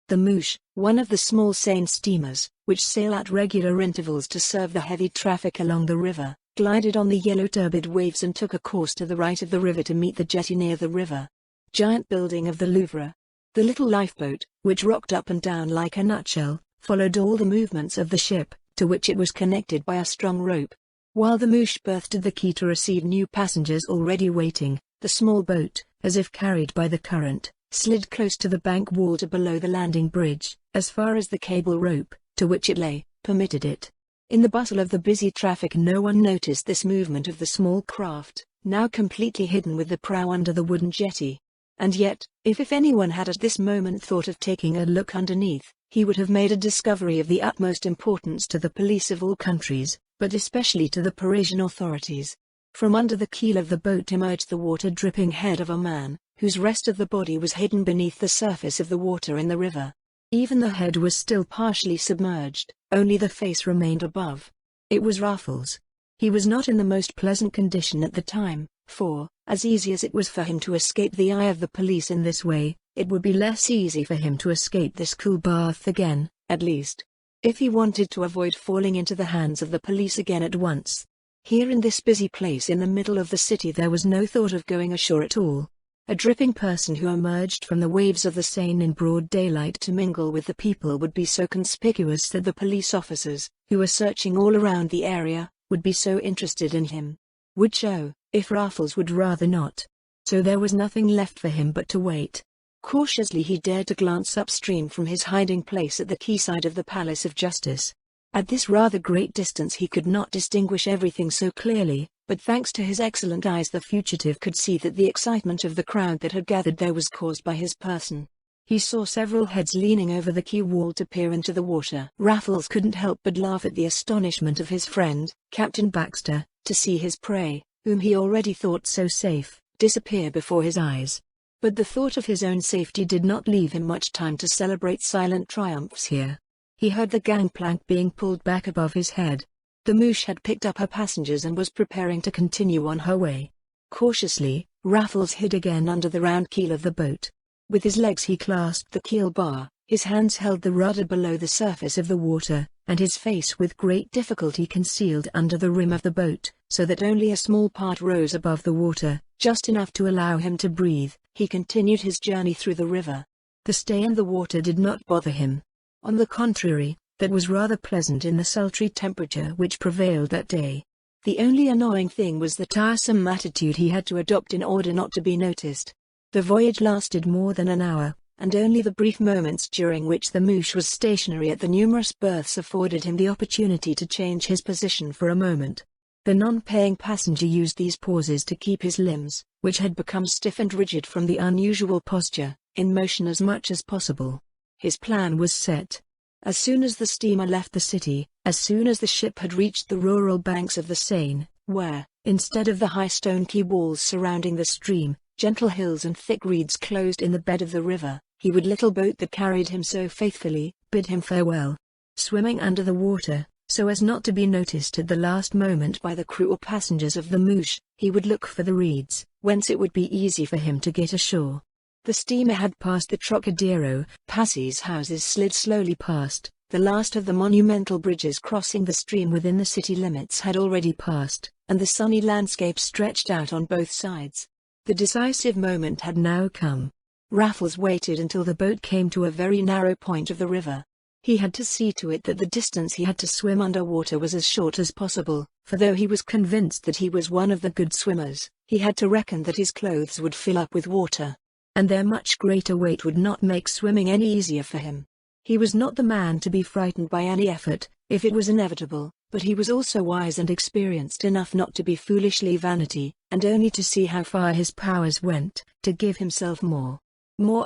The Mouche, one of the small Seine steamers, which sail at regular intervals to serve the heavy traffic along the river, glided on the yellow turbid waves and took a course to the right of the river to meet the jetty near the river. Giant building of the Louvre. The little lifeboat, which rocked up and down like a nutshell, followed all the movements of the ship, to which it was connected by a strong rope. While the Mouche berthed at the quay to receive new passengers already waiting, the small boat, as if carried by the current, slid close to the bank wall to below the landing bridge, as far as the cable rope, to which it lay, permitted it. In the bustle of the busy traffic no one noticed this movement of the small craft, now completely hidden with the prow under the wooden jetty. And yet, if anyone had at this moment thought of taking a look underneath, he would have made a discovery of the utmost importance to the police of all countries, but especially to the Parisian authorities. From under the keel of the boat emerged the water-dripping head of a man, whose rest of the body was hidden beneath the surface of the water in the river. Even the head was still partially submerged, only the face remained above. It was Raffles. He was not in the most pleasant condition at the time, for, as easy as it was for him to escape the eye of the police in this way, it would be less easy for him to escape this cool bath again, at least, if he wanted to avoid falling into the hands of the police again at once. Here in this busy place in the middle of the city there was no thought of going ashore at all. A dripping person who emerged from the waves of the Seine in broad daylight to mingle with the people would be so conspicuous that the police officers, who were searching all around the area, would be so interested in him. Would show, if Raffles would rather not. So there was nothing left for him but to wait. Cautiously he dared to glance upstream from his hiding place at the quayside of the Palace of Justice. At this rather great distance he could not distinguish everything so clearly, but thanks to his excellent eyes the fugitive could see that the excitement of the crowd that had gathered there was caused by his person. He saw several heads leaning over the quay wall to peer into the water. Raffles couldn't help but laugh at the astonishment of his friend, Captain Baxter, to see his prey, whom he already thought so safe, disappear before his eyes. But the thought of his own safety did not leave him much time to celebrate silent triumphs here. He heard the gangplank being pulled back above his head. The Mouche had picked up her passengers and was preparing to continue on her way. Cautiously, Raffles hid again under the round keel of the boat. With his legs he clasped the keel bar, his hands held the rudder below the surface of the water, and his face with great difficulty concealed under the rim of the boat, so that only a small part rose above the water, just enough to allow him to breathe. He continued his journey through the river. The stay in the water did not bother him. On the contrary, that was rather pleasant in the sultry temperature which prevailed that day. The only annoying thing was the tiresome attitude he had to adopt in order not to be noticed. The voyage lasted more than an hour, and only the brief moments during which the Mouche was stationary at the numerous berths afforded him the opportunity to change his position for a moment. The non-paying passenger used these pauses to keep his limbs, which had become stiff and rigid from the unusual posture, in motion as much as possible. His plan was set. As soon as the steamer left the city, as soon as the ship had reached the rural banks of the Seine, where, instead of the high stone quay walls surrounding the stream, gentle hills and thick reeds closed in the bed of the river, he would little boat that carried him so faithfully, bid him farewell. Swimming under the water, so as not to be noticed at the last moment by the crew or passengers of the Mouche, he would look for the reeds, whence it would be easy for him to get ashore. The steamer had passed the Trocadero, Passie's houses slid slowly past, the last of the monumental bridges crossing the stream within the city limits had already passed, and the sunny landscape stretched out on both sides. The decisive moment had now come. Raffles waited until the boat came to a very narrow point of the river. He had to see to it that the distance he had to swim underwater was as short as possible, for though he was convinced that he was one of the good swimmers, he had to reckon that his clothes would fill up with water, and their much greater weight would not make swimming any easier for him. He was not the man to be frightened by any effort, if it was inevitable, but he was also wise and experienced enough not to be foolishly vanity, and only to see how far his powers went, to give himself more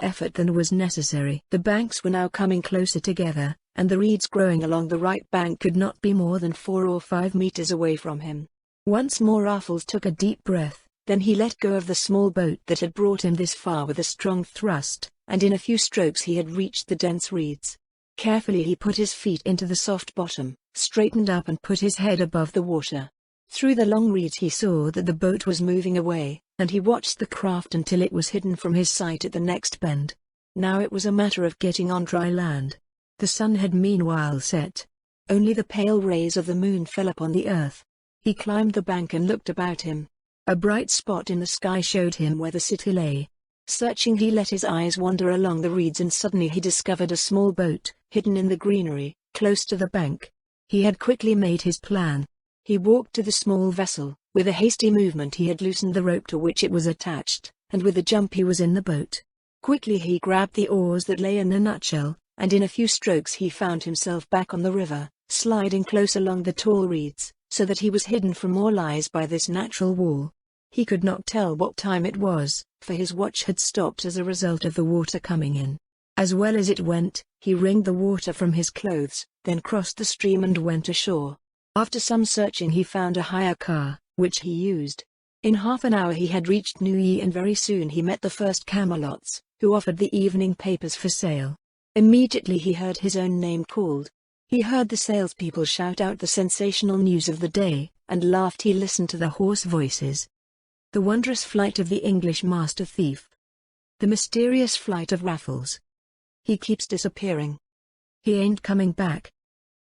effort than was necessary. The banks were now coming closer together, and the reeds growing along the right bank could not be more than 4 or 5 meters away from him. Once more Raffles took a deep breath, then he let go of the small boat that had brought him this far with a strong thrust, and in a few strokes he had reached the dense reeds. Carefully he put his feet into the soft bottom, straightened up and put his head above the water. Through the long reeds he saw that the boat was moving away, and he watched the craft until it was hidden from his sight at the next bend. Now it was a matter of getting on dry land. The sun had meanwhile set. Only the pale rays of the moon fell upon the earth. He climbed the bank and looked about him. A bright spot in the sky showed him where the city lay. Searching, he let his eyes wander along the reeds, and suddenly he discovered a small boat, hidden in the greenery, close to the bank. He had quickly made his plan. He walked to the small vessel. With a hasty movement he had loosened the rope to which it was attached, and with a jump he was in the boat. Quickly he grabbed the oars that lay in a nutshell, and in a few strokes he found himself back on the river, sliding close along the tall reeds, so that he was hidden from all eyes by this natural wall. He could not tell what time it was, for his watch had stopped as a result of the water coming in. As well as it went, he wringed the water from his clothes, then crossed the stream and went ashore. After some searching he found a hire car, which he used. In half an hour he had reached Neuilly, and very soon he met the first camelots, who offered the evening papers for sale. Immediately he heard his own name called. He heard the salespeople shout out the sensational news of the day, and laughed. He listened to the hoarse voices. The wondrous flight of the English master thief. The mysterious flight of Raffles. He keeps disappearing. He ain't coming back.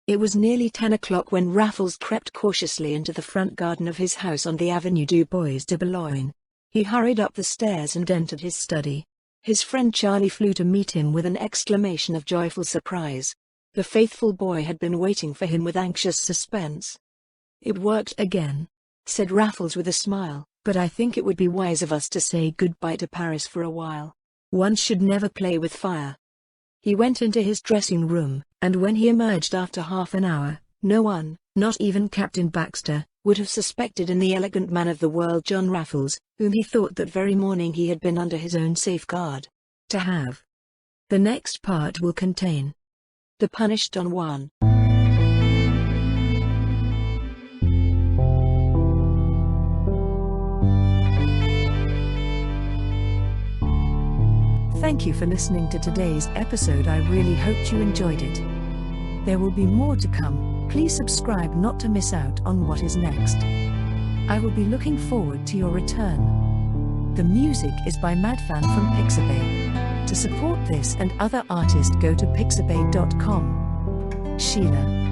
It was nearly 10 o'clock when Raffles crept cautiously into the front garden of his house on the Avenue du Bois de Boulogne. He hurried up the stairs and entered his study. His friend Charlie flew to meet him with an exclamation of joyful surprise. The faithful boy had been waiting for him with anxious suspense. "It worked again," said Raffles with a smile, "but I think it would be wise of us to say goodbye to Paris for a while. One should never play with fire." He went into his dressing room, and when he emerged after half an hour, no one, not even Captain Baxter, would have suspected in the elegant man of the world John Raffles, whom he thought that very morning he had been under his own safeguard. To have. The next part will contain The Punished Don Juan. Thank you for listening to today's episode. I really hoped you enjoyed it. There will be more to come. Please subscribe not to miss out on what is next. I will be looking forward to your return. The music is by Madfan from Pixabay. To support this and other artists, go to pixabay.com. Sheila.